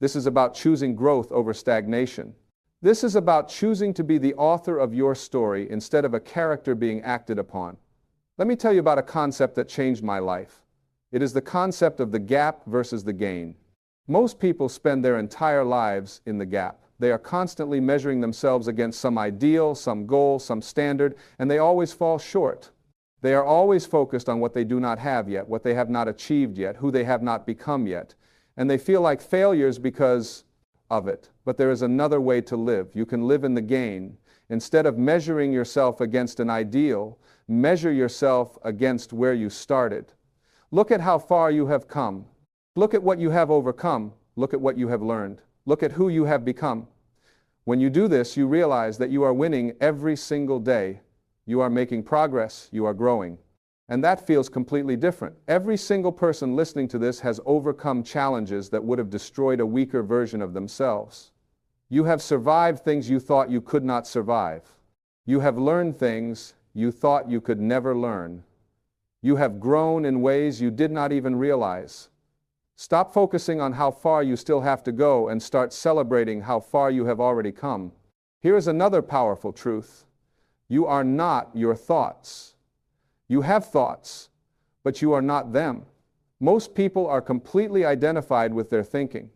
This is about choosing growth over stagnation. This is about choosing to be the author of your story instead of a character being acted upon. Let me tell you about a concept that changed my life. It is the concept of the gap versus the gain. Most people spend their entire lives in the gap. They are constantly measuring themselves against some ideal, some goal, some standard, and they always fall short. They are always focused on what they do not have yet, what they have not achieved yet, who they have not become yet. And they feel like failures because of it. But there is another way to live. You can live in the gain. Instead of measuring yourself against an ideal, measure yourself against where you started. Look at how far you have come. Look at what you have overcome. Look at what you have learned. Look at who you have become. When you do this, you realize that you are winning every single day. You are making progress, you are growing. And that feels completely different. Every single person listening to this has overcome challenges that would have destroyed a weaker version of themselves. You have survived things you thought you could not survive. You have learned things you thought you could never learn. You have grown in ways you did not even realize. Stop focusing on how far you still have to go and start celebrating how far you have already come. Here is another powerful truth. You are not your thoughts. You have thoughts, but you are not them. Most people are completely identified with their thinking.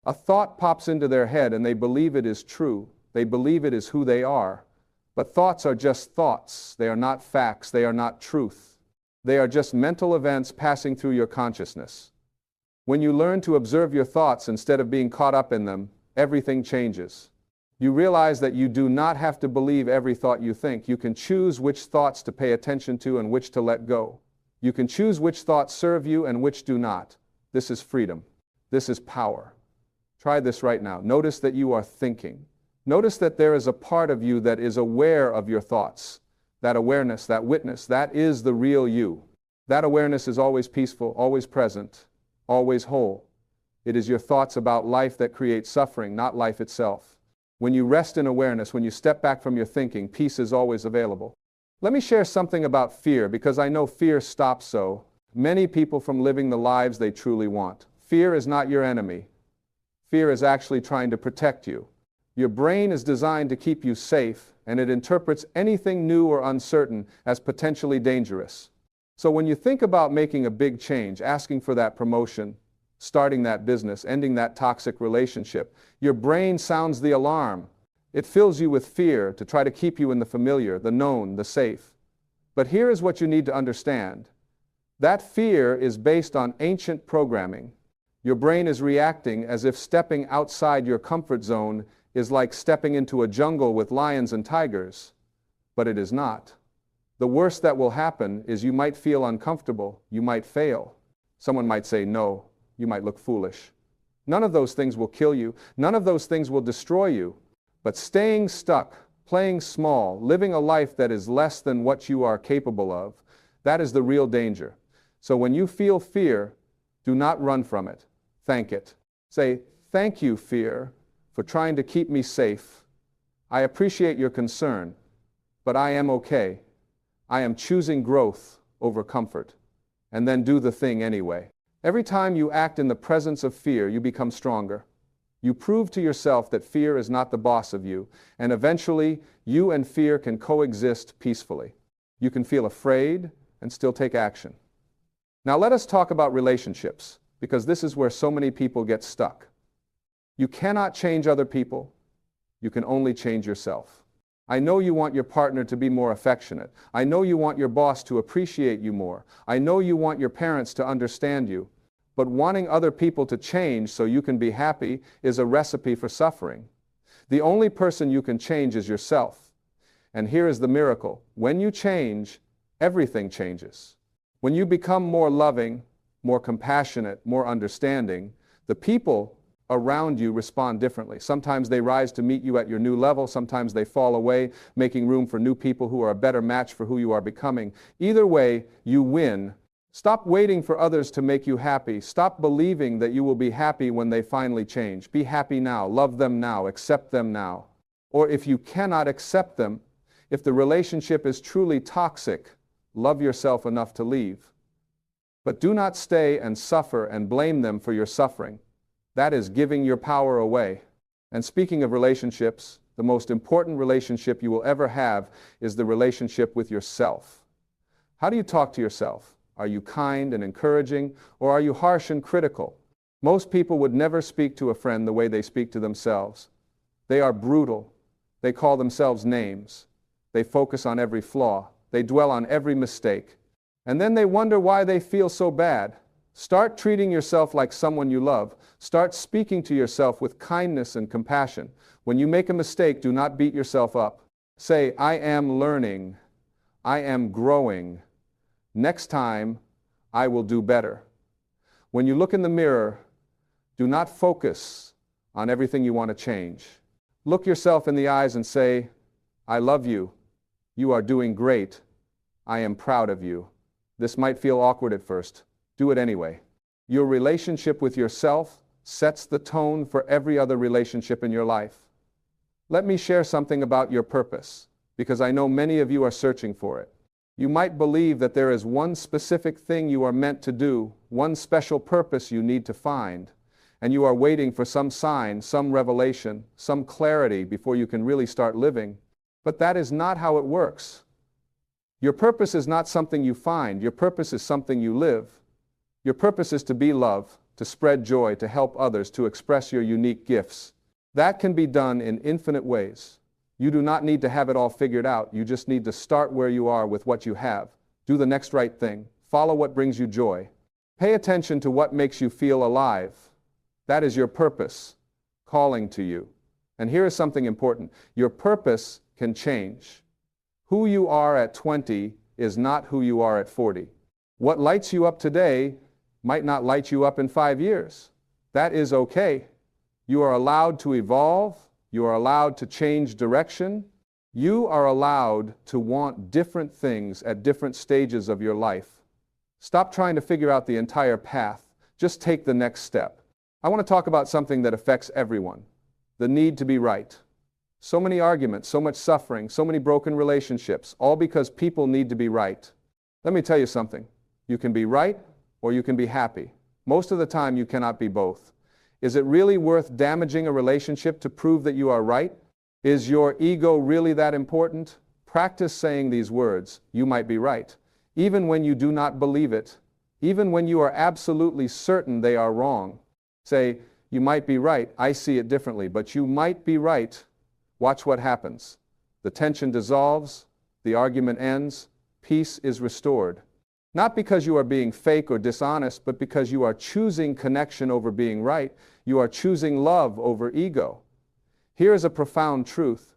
A thought pops into their head and they believe it is true. They believe it is who they are. But thoughts are just thoughts. They are not facts. They are not truth. They are just mental events passing through your consciousness. When you learn to observe your thoughts instead of being caught up in them, everything changes. You realize that you do not have to believe every thought you think. You can choose which thoughts to pay attention to and which to let go. You can choose which thoughts serve you and which do not. This is freedom. This is power. Try this right now. Notice that you are thinking. Notice that there is a part of you that is aware of your thoughts. That awareness, that witness, that is the real you. That awareness is always peaceful, always present, always whole. It is your thoughts about life that create suffering, not life itself. When you rest in awareness, when you step back from your thinking, peace is always available. Let me share something about fear, because I know fear stops so many people from living the lives they truly want. Fear is not your enemy. Fear is actually trying to protect you. Your brain is designed to keep you safe, and it interprets anything new or uncertain as potentially dangerous. So when you think about making a big change, asking for that promotion, starting that business, ending that toxic relationship, your brain sounds the alarm. It fills you with fear to try to keep you in the familiar, the known, the safe. But here is what you need to understand. That fear is based on ancient programming. Your brain is reacting as if stepping outside your comfort zone is like stepping into a jungle with lions and tigers. But it is not. The worst that will happen is you might feel uncomfortable, you might fail. Someone might say no. You might look foolish. None of those things will kill you. None of those things will destroy you. But staying stuck, playing small, living a life that is less than what you are capable of, that is the real danger. So when you feel fear, do not run from it. Thank it. Say, thank you, fear, for trying to keep me safe. I appreciate your concern, but I am okay. I am choosing growth over comfort. And then do the thing anyway. Every time you act in the presence of fear, you become stronger. You prove to yourself that fear is not the boss of you, and eventually, you and fear can coexist peacefully. You can feel afraid and still take action. Now let us talk about relationships, because this is where so many people get stuck. You cannot change other people. You can only change yourself. I know you want your partner to be more affectionate. I know you want your boss to appreciate you more. I know you want your parents to understand you. But wanting other people to change so you can be happy is a recipe for suffering. The only person you can change is yourself. And here is the miracle. When you change, everything changes. When you become more loving, more compassionate, more understanding, the people around you respond differently. Sometimes they rise to meet you at your new level. Sometimes they fall away, making room for new people who are a better match for who you are becoming. Either way, you win. Stop waiting for others to make you happy. Stop believing that you will be happy when they finally change. Be happy now. Love them now. Accept them now. Or if you cannot accept them, if the relationship is truly toxic, love yourself enough to leave. But do not stay and suffer and blame them for your suffering. That is giving your power away. And speaking of relationships, the most important relationship you will ever have is the relationship with yourself. How do you talk to yourself? Are you kind and encouraging, or are you harsh and critical? Most people would never speak to a friend the way they speak to themselves. They are brutal. They call themselves names. They focus on every flaw. They dwell on every mistake. And then they wonder why they feel so bad. Start treating yourself like someone you love. Start speaking to yourself with kindness and compassion. When you make a mistake, do not beat yourself up. Say, I am learning. I am growing. Next time, I will do better. When you look in the mirror, do not focus on everything you want to change. Look yourself in the eyes and say, I love you. You are doing great. I am proud of you. This might feel awkward at first. Do it anyway. Your relationship with yourself sets the tone for every other relationship in your life. Let me share something about your purpose, because I know many of you are searching for it. You might believe that there is one specific thing you are meant to do, one special purpose you need to find, and you are waiting for some sign, some revelation, some clarity before you can really start living. But that is not how it works. Your purpose is not something you find. Your purpose is something you live. Your purpose is to be love, to spread joy, to help others, to express your unique gifts. That can be done in infinite ways. You do not need to have it all figured out. You just need to start where you are with what you have. Do the next right thing. Follow what brings you joy. Pay attention to what makes you feel alive. That is your purpose calling to you. And here is something important. Your purpose can change. Who you are at 20 is not who you are at 40. What lights you up today might not light you up in 5 years. That is okay. You are allowed to evolve. You are allowed to change direction. You are allowed to want different things at different stages of your life. Stop trying to figure out the entire path. Just take the next step. I want to talk about something that affects everyone. The need to be right. So many arguments, so much suffering, so many broken relationships, all because people need to be right. Let me tell you something. You can be right or you can be happy. Most of the time you cannot be both. Is it really worth damaging a relationship to prove that you are right? Is your ego really that important? Practice saying these words, you might be right, even when you do not believe it, even when you are absolutely certain they are wrong. Say, you might be right, I see it differently, but you might be right. Watch what happens. The tension dissolves, the argument ends, peace is restored. Not because you are being fake or dishonest, but because you are choosing connection over being right. You are choosing love over ego. Here is a profound truth.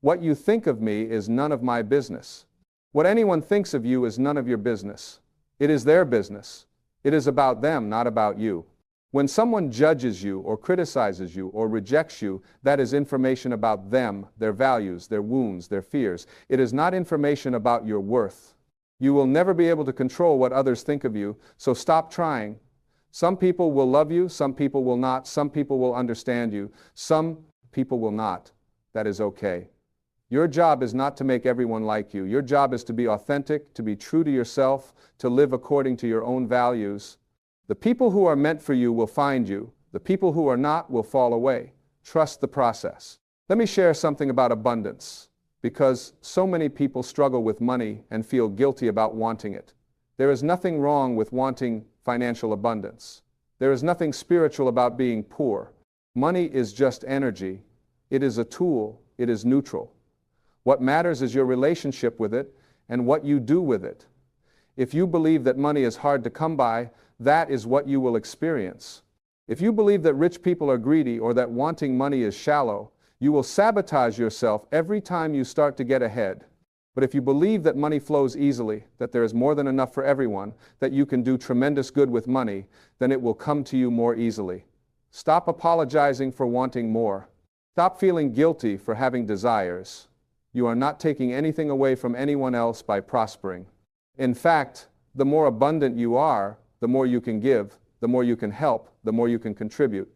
What you think of me is none of my business. What anyone thinks of you is none of your business. It is their business. It is about them, not about you. When someone judges you or criticizes you or rejects you, that is information about them, their values, their wounds, their fears. It is not information about your worth. You will never be able to control what others think of you, so stop trying. Some people will love you, some people will not, some people will understand you, some people will not. That is okay. Your job is not to make everyone like you. Your job is to be authentic, to be true to yourself, to live according to your own values. The people who are meant for you will find you. The people who are not will fall away. Trust the process. Let me share something about abundance, because so many people struggle with money and feel guilty about wanting it. There is nothing wrong with wanting financial abundance. There is nothing spiritual about being poor. Money is just energy. It is a tool. It is neutral. What matters is your relationship with it and what you do with it. If you believe that money is hard to come by, that is what you will experience. If you believe that rich people are greedy or that wanting money is shallow, you will sabotage yourself every time you start to get ahead. But if you believe that money flows easily, that there is more than enough for everyone, that you can do tremendous good with money, then it will come to you more easily. Stop apologizing for wanting more. Stop feeling guilty for having desires. You are not taking anything away from anyone else by prospering. In fact, the more abundant you are, the more you can give, the more you can help, the more you can contribute.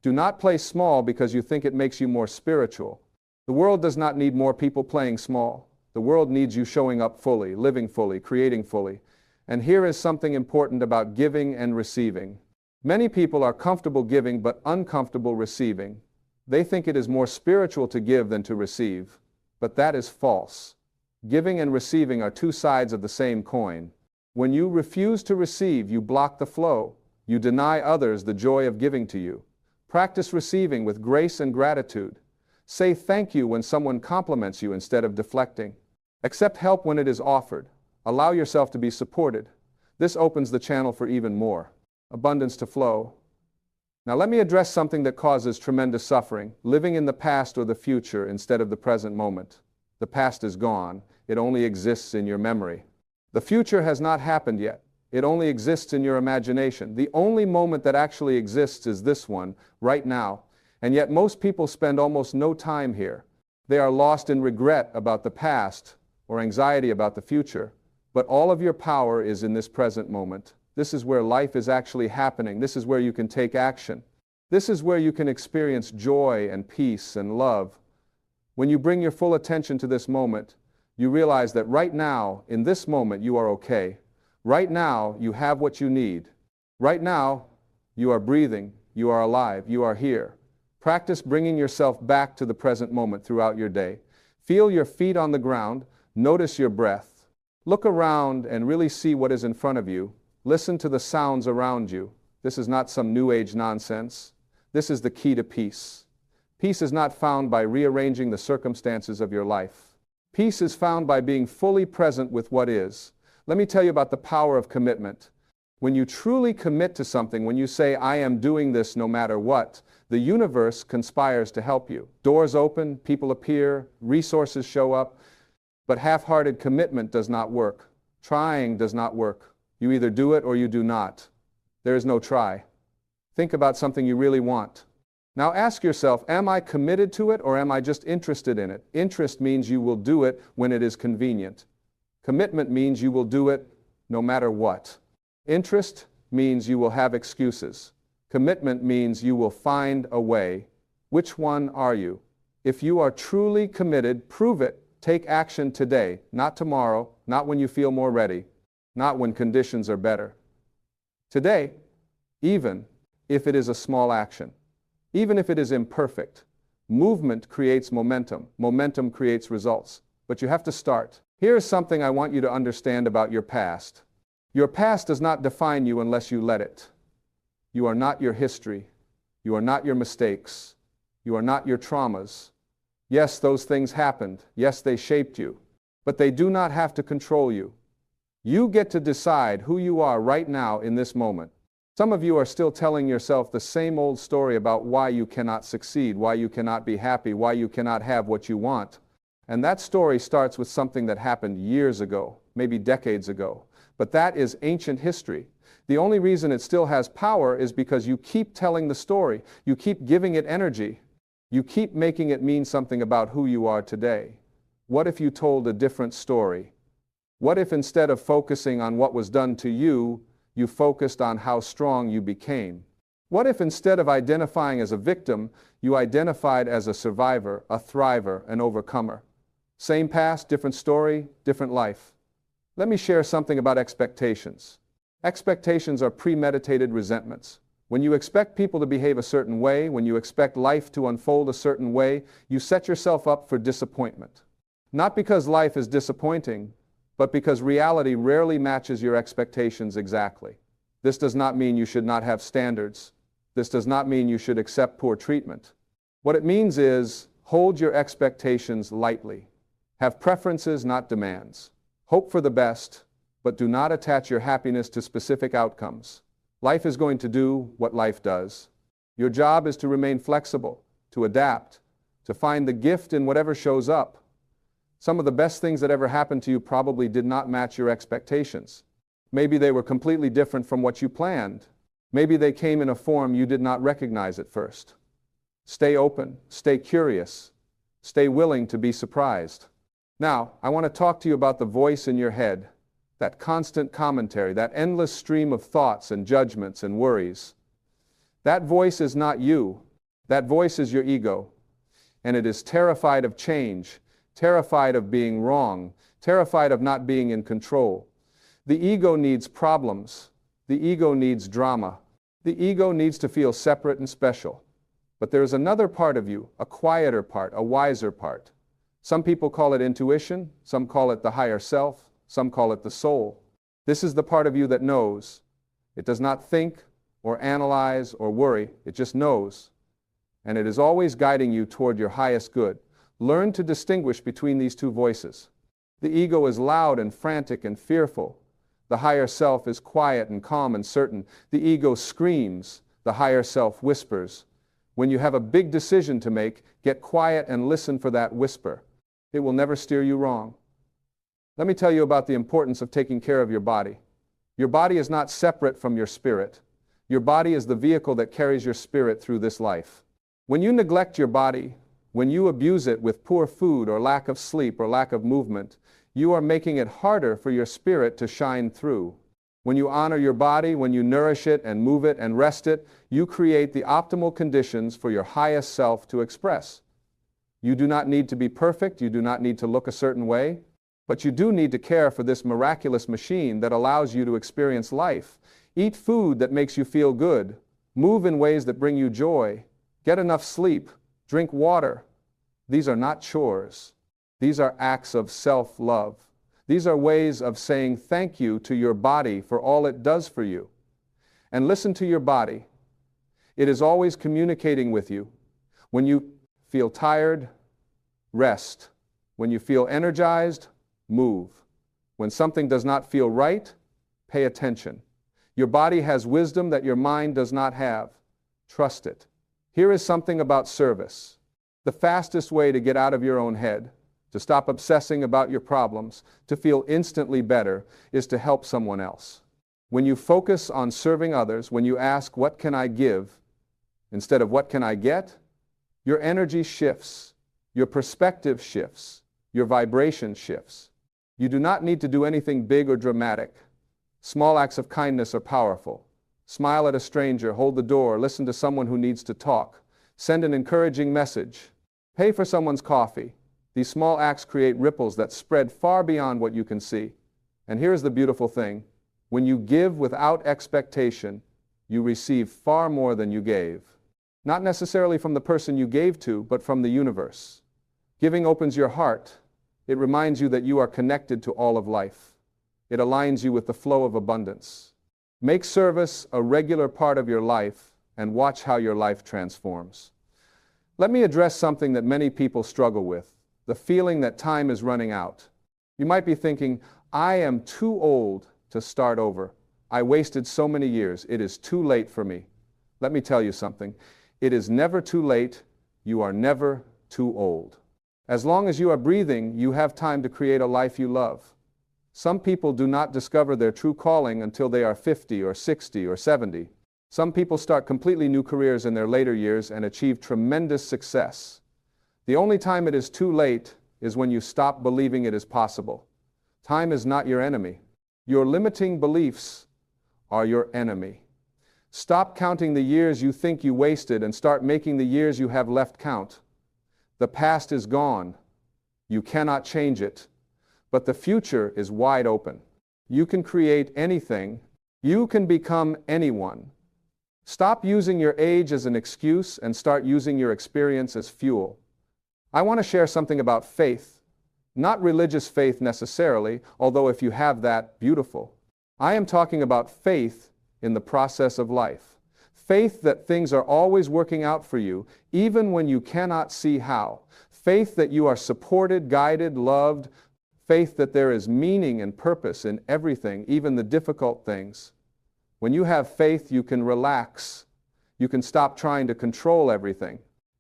Do not play small because you think it makes you more spiritual. The world does not need more people playing small. The world needs you showing up fully, living fully, creating fully. And here is something important about giving and receiving. Many people are comfortable giving but uncomfortable receiving. They think it is more spiritual to give than to receive. But that is false. Giving and receiving are two sides of the same coin. When you refuse to receive, you block the flow. You deny others the joy of giving to you. Practice receiving with grace and gratitude. Say thank you when someone compliments you instead of deflecting. Accept help when it is offered. Allow yourself to be supported. This opens the channel for even more abundance to flow. Now let me address something that causes tremendous suffering, living in the past or the future instead of the present moment. The past is gone. It only exists in your memory. The future has not happened yet. It only exists in your imagination. The only moment that actually exists is this one, right now. And yet most people spend almost no time here. They are lost in regret about the past or anxiety about the future. But all of your power is in this present moment. This is where life is actually happening. This is where you can take action. This is where you can experience joy and peace and love. When you bring your full attention to this moment, you realize that right now, in this moment, you are okay. Right now, you have what you need. Right now, you are breathing, you are alive, you are here. Practice bringing yourself back to the present moment throughout your day. Feel your feet on the ground, notice your breath. Look around and really see what is in front of you. Listen to the sounds around you. This is not some new age nonsense. This is the key to peace. Peace is not found by rearranging the circumstances of your life. Peace is found by being fully present with what is. Let me tell you about the power of commitment. When you truly commit to something, when you say, I am doing this no matter what, the universe conspires to help you. Doors open, people appear, resources show up, but half-hearted commitment does not work. Trying does not work. You either do it or you do not. There is no try. Think about something you really want. Now ask yourself, am I committed to it or am I just interested in it? Interest means you will do it when it is convenient. Commitment means you will do it no matter what. Interest means you will have excuses. Commitment means you will find a way. Which one are you? If you are truly committed, prove it. Take action today, not tomorrow, not when you feel more ready, not when conditions are better. Today, even if it is a small action, even if it is imperfect, movement creates momentum. Momentum creates results. But you have to start. Here is something I want you to understand about your past. Your past does not define you unless you let it. You are not your history. You are not your mistakes. You are not your traumas. Yes, those things happened. Yes, they shaped you. But they do not have to control you. You get to decide who you are right now in this moment. Some of you are still telling yourself the same old story about why you cannot succeed, why you cannot be happy, why you cannot have what you want. And that story starts with something that happened years ago, maybe decades ago. But that is ancient history. The only reason it still has power is because you keep telling the story. You keep giving it energy. You keep making it mean something about who you are today. What if you told a different story? What if instead of focusing on what was done to you, you focused on how strong you became? What if instead of identifying as a victim, you identified as a survivor, a thriver, an overcomer? Same past, different story, different life. Let me share something about expectations. Expectations are premeditated resentments. When you expect people to behave a certain way, when you expect life to unfold a certain way, you set yourself up for disappointment. Not because life is disappointing, but because reality rarely matches your expectations exactly. This does not mean you should not have standards. This does not mean you should accept poor treatment. What it means is, hold your expectations lightly. Have preferences, not demands. Hope for the best, but do not attach your happiness to specific outcomes. Life is going to do what life does. Your job is to remain flexible, to adapt, to find the gift in whatever shows up. Some of the best things that ever happened to you probably did not match your expectations. Maybe they were completely different from what you planned. Maybe they came in a form you did not recognize at first. Stay open, stay curious, stay willing to be surprised. Now, I want to talk to you about the voice in your head, that constant commentary, that endless stream of thoughts and judgments and worries. That voice is not you. That voice is your ego. And it is terrified of change, terrified of being wrong, terrified of not being in control. The ego needs problems. The ego needs drama. The ego needs to feel separate and special. But there is another part of you, a quieter part, a wiser part. Some people call it intuition, some call it the higher self, some call it the soul. This is the part of you that knows. It does not think or analyze or worry, it just knows. And it is always guiding you toward your highest good. Learn to distinguish between these two voices. The ego is loud and frantic and fearful. The higher self is quiet and calm and certain. The ego screams, the higher self whispers. When you have a big decision to make, get quiet and listen for that whisper. It will never steer you wrong. Let me tell you about the importance of taking care of your body. Your body is not separate from your spirit. Your body is the vehicle that carries your spirit through this life. When you neglect your body, when you abuse it with poor food or lack of sleep or lack of movement, you are making it harder for your spirit to shine through. When you honor your body, when you nourish it and move it and rest it, you create the optimal conditions for your highest self to express. You do not need to be perfect, you do not need to look a certain way, but you do need to care for this miraculous machine that allows you to experience life. Eat food that makes you feel good, move in ways that bring you joy, get enough sleep, drink water. These are not chores. These are acts of self-love. These are ways of saying thank you to your body for all it does for you. And listen to your body. It is always communicating with you. When you feel tired, rest. When you feel energized, move. When something does not feel right, pay attention. Your body has wisdom that your mind does not have. Trust it. Here is something about service. The fastest way to get out of your own head, to stop obsessing about your problems, to feel instantly better, is to help someone else. When you focus on serving others, when you ask, what can I give, instead of what can I get, your energy shifts, your perspective shifts, your vibration shifts. You do not need to do anything big or dramatic. Small acts of kindness are powerful. Smile at a stranger, hold the door, listen to someone who needs to talk, send an encouraging message, pay for someone's coffee. These small acts create ripples that spread far beyond what you can see. And here's the beautiful thing. When you give without expectation, you receive far more than you gave. Not necessarily from the person you gave to, but from the universe. Giving opens your heart. It reminds you that you are connected to all of life. It aligns you with the flow of abundance. Make service a regular part of your life and watch how your life transforms. Let me address something that many people struggle with, the feeling that time is running out. You might be thinking, I am too old to start over. I wasted so many years. It is too late for me. Let me tell you something. It is never too late. You are never too old. As long as you are breathing, you have time to create a life you love. Some people do not discover their true calling until they are 50 or 60 or 70. Some people start completely new careers in their later years and achieve tremendous success. The only time it is too late is when you stop believing it is possible. Time is not your enemy. Your limiting beliefs are your enemy. Stop counting the years you think you wasted and start making the years you have left count. The past is gone. You cannot change it. But the future is wide open. You can create anything. You can become anyone. Stop using your age as an excuse and start using your experience as fuel. I want to share something about faith. Not religious faith necessarily, although if you have that, beautiful. I am talking about faith in the process of life. Faith that things are always working out for you, even when you cannot see how. Faith that you are supported, guided, loved. Faith that there is meaning and purpose in everything, even the difficult things. When you have faith, you can relax. You can stop trying to control everything.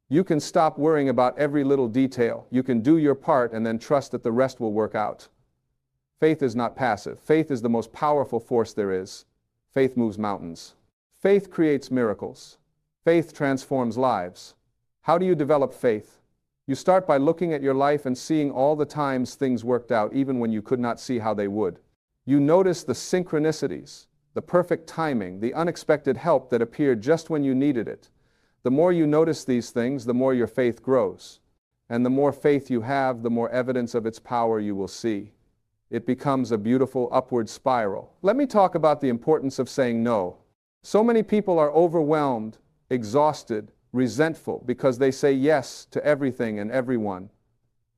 You can stop worrying about every little detail. You can do your part and then trust that the rest will work out. Faith is not passive. Faith is the most powerful force there is. Faith moves mountains. Faith creates miracles. Faith transforms lives. How do you develop faith? You start by looking at your life and seeing all the times things worked out even when you could not see how they would. You notice the synchronicities, the perfect timing, the unexpected help that appeared just when you needed it. The more you notice these things, the more your faith grows. And the more faith you have, the more evidence of its power you will see. It becomes a beautiful upward spiral. Let me talk about the importance of saying no. So many people are overwhelmed, exhausted, resentful because they say yes to everything and everyone.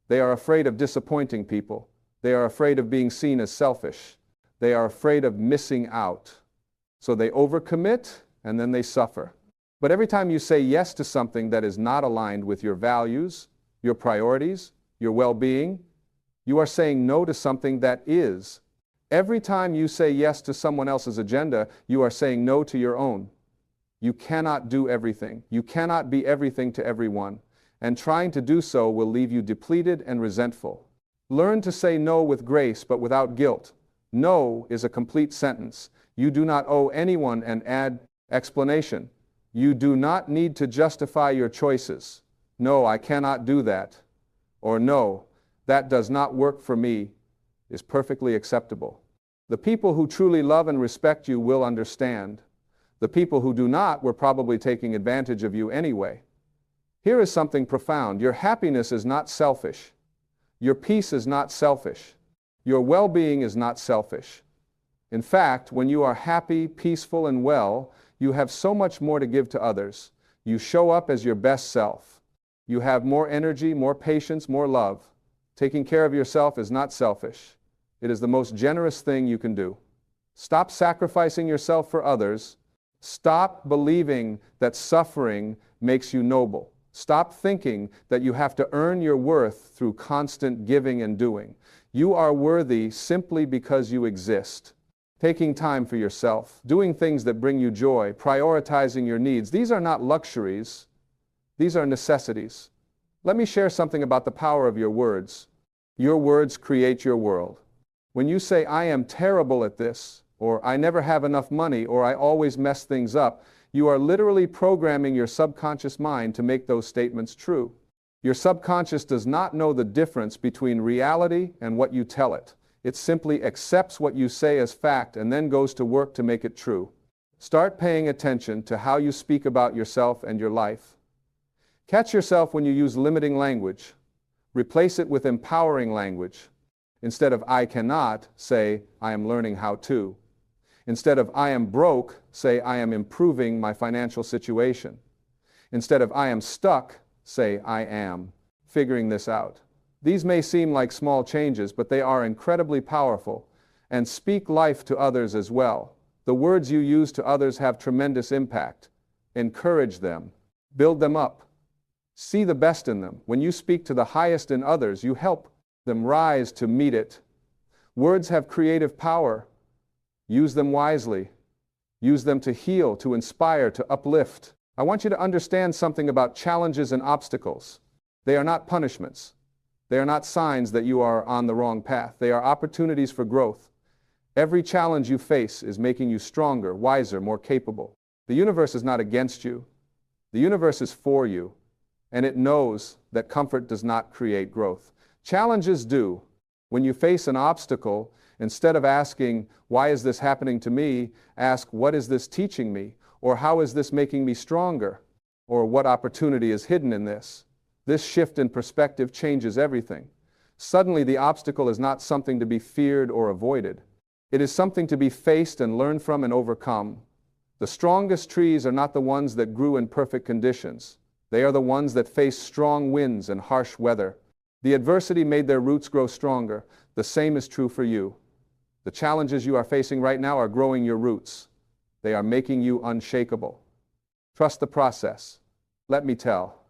They are afraid of disappointing people. They are afraid of being seen as selfish. They are afraid of missing out. So they overcommit and then they suffer. But every time you say yes to something that is not aligned with your values, your priorities, your well-being, you are saying no to something that is. Every time you say yes to someone else's agenda, you are saying no to your own. You cannot do everything. You cannot be everything to everyone. And trying to do so will leave you depleted and resentful. Learn to say no with grace but without guilt. No is a complete sentence. You do not owe anyone an explanation. You do not need to justify your choices. No, I cannot do that. Or no, that does not work for me is perfectly acceptable. The people who truly love and respect you will understand. The people who do not were probably taking advantage of you anyway. Here is something profound. Your happiness is not selfish. Your peace is not selfish. Your well-being is not selfish. In fact, when you are happy, peaceful, and well, you have so much more to give to others. You show up as your best self. You have more energy, more patience, more love. Taking care of yourself is not selfish. It is the most generous thing you can do. Stop sacrificing yourself for others. Stop believing that suffering makes you noble. Stop thinking that you have to earn your worth through constant giving and doing. You are worthy simply because you exist. Taking time for yourself, doing things that bring you joy, prioritizing your needs, these are not luxuries. These are necessities. Let me share something about the power of your words. Your words create your world. When you say, I am terrible at this, or I never have enough money, or I always mess things up, you are literally programming your subconscious mind to make those statements true. Your subconscious does not know the difference between reality and what you tell it. It simply accepts what you say as fact and then goes to work to make it true. Start paying attention to how you speak about yourself and your life. Catch yourself when you use limiting language. Replace it with empowering language. Instead of I cannot, say I am learning how to. Instead of I am broke, say I am improving my financial situation. Instead of I am stuck, say I am figuring this out. These may seem like small changes, but they are incredibly powerful. And speak life to others as well. The words you use to others have tremendous impact. Encourage them. Build them up. See the best in them. When you speak to the highest in others, you help them rise to meet it. Words have creative power. Use them wisely. Use them to heal, to inspire, to uplift. I want you to understand something about challenges and obstacles. They are not punishments. They are not signs that you are on the wrong path. They are opportunities for growth. Every challenge you face is making you stronger, wiser, more capable. The universe is not against you. The universe is for you, and it knows that comfort does not create growth. Challenges do. When you face an obstacle, instead of asking, why is this happening to me, ask, what is this teaching me? Or how is this making me stronger? Or what opportunity is hidden in this? This shift in perspective changes everything. Suddenly, the obstacle is not something to be feared or avoided. It is something to be faced and learned from and overcome. The strongest trees are not the ones that grew in perfect conditions. They are the ones that face strong winds and harsh weather. The adversity made their roots grow stronger. The same is true for you. The challenges you are facing right now are growing your roots. They are making you unshakable. Trust the process. Let me tell.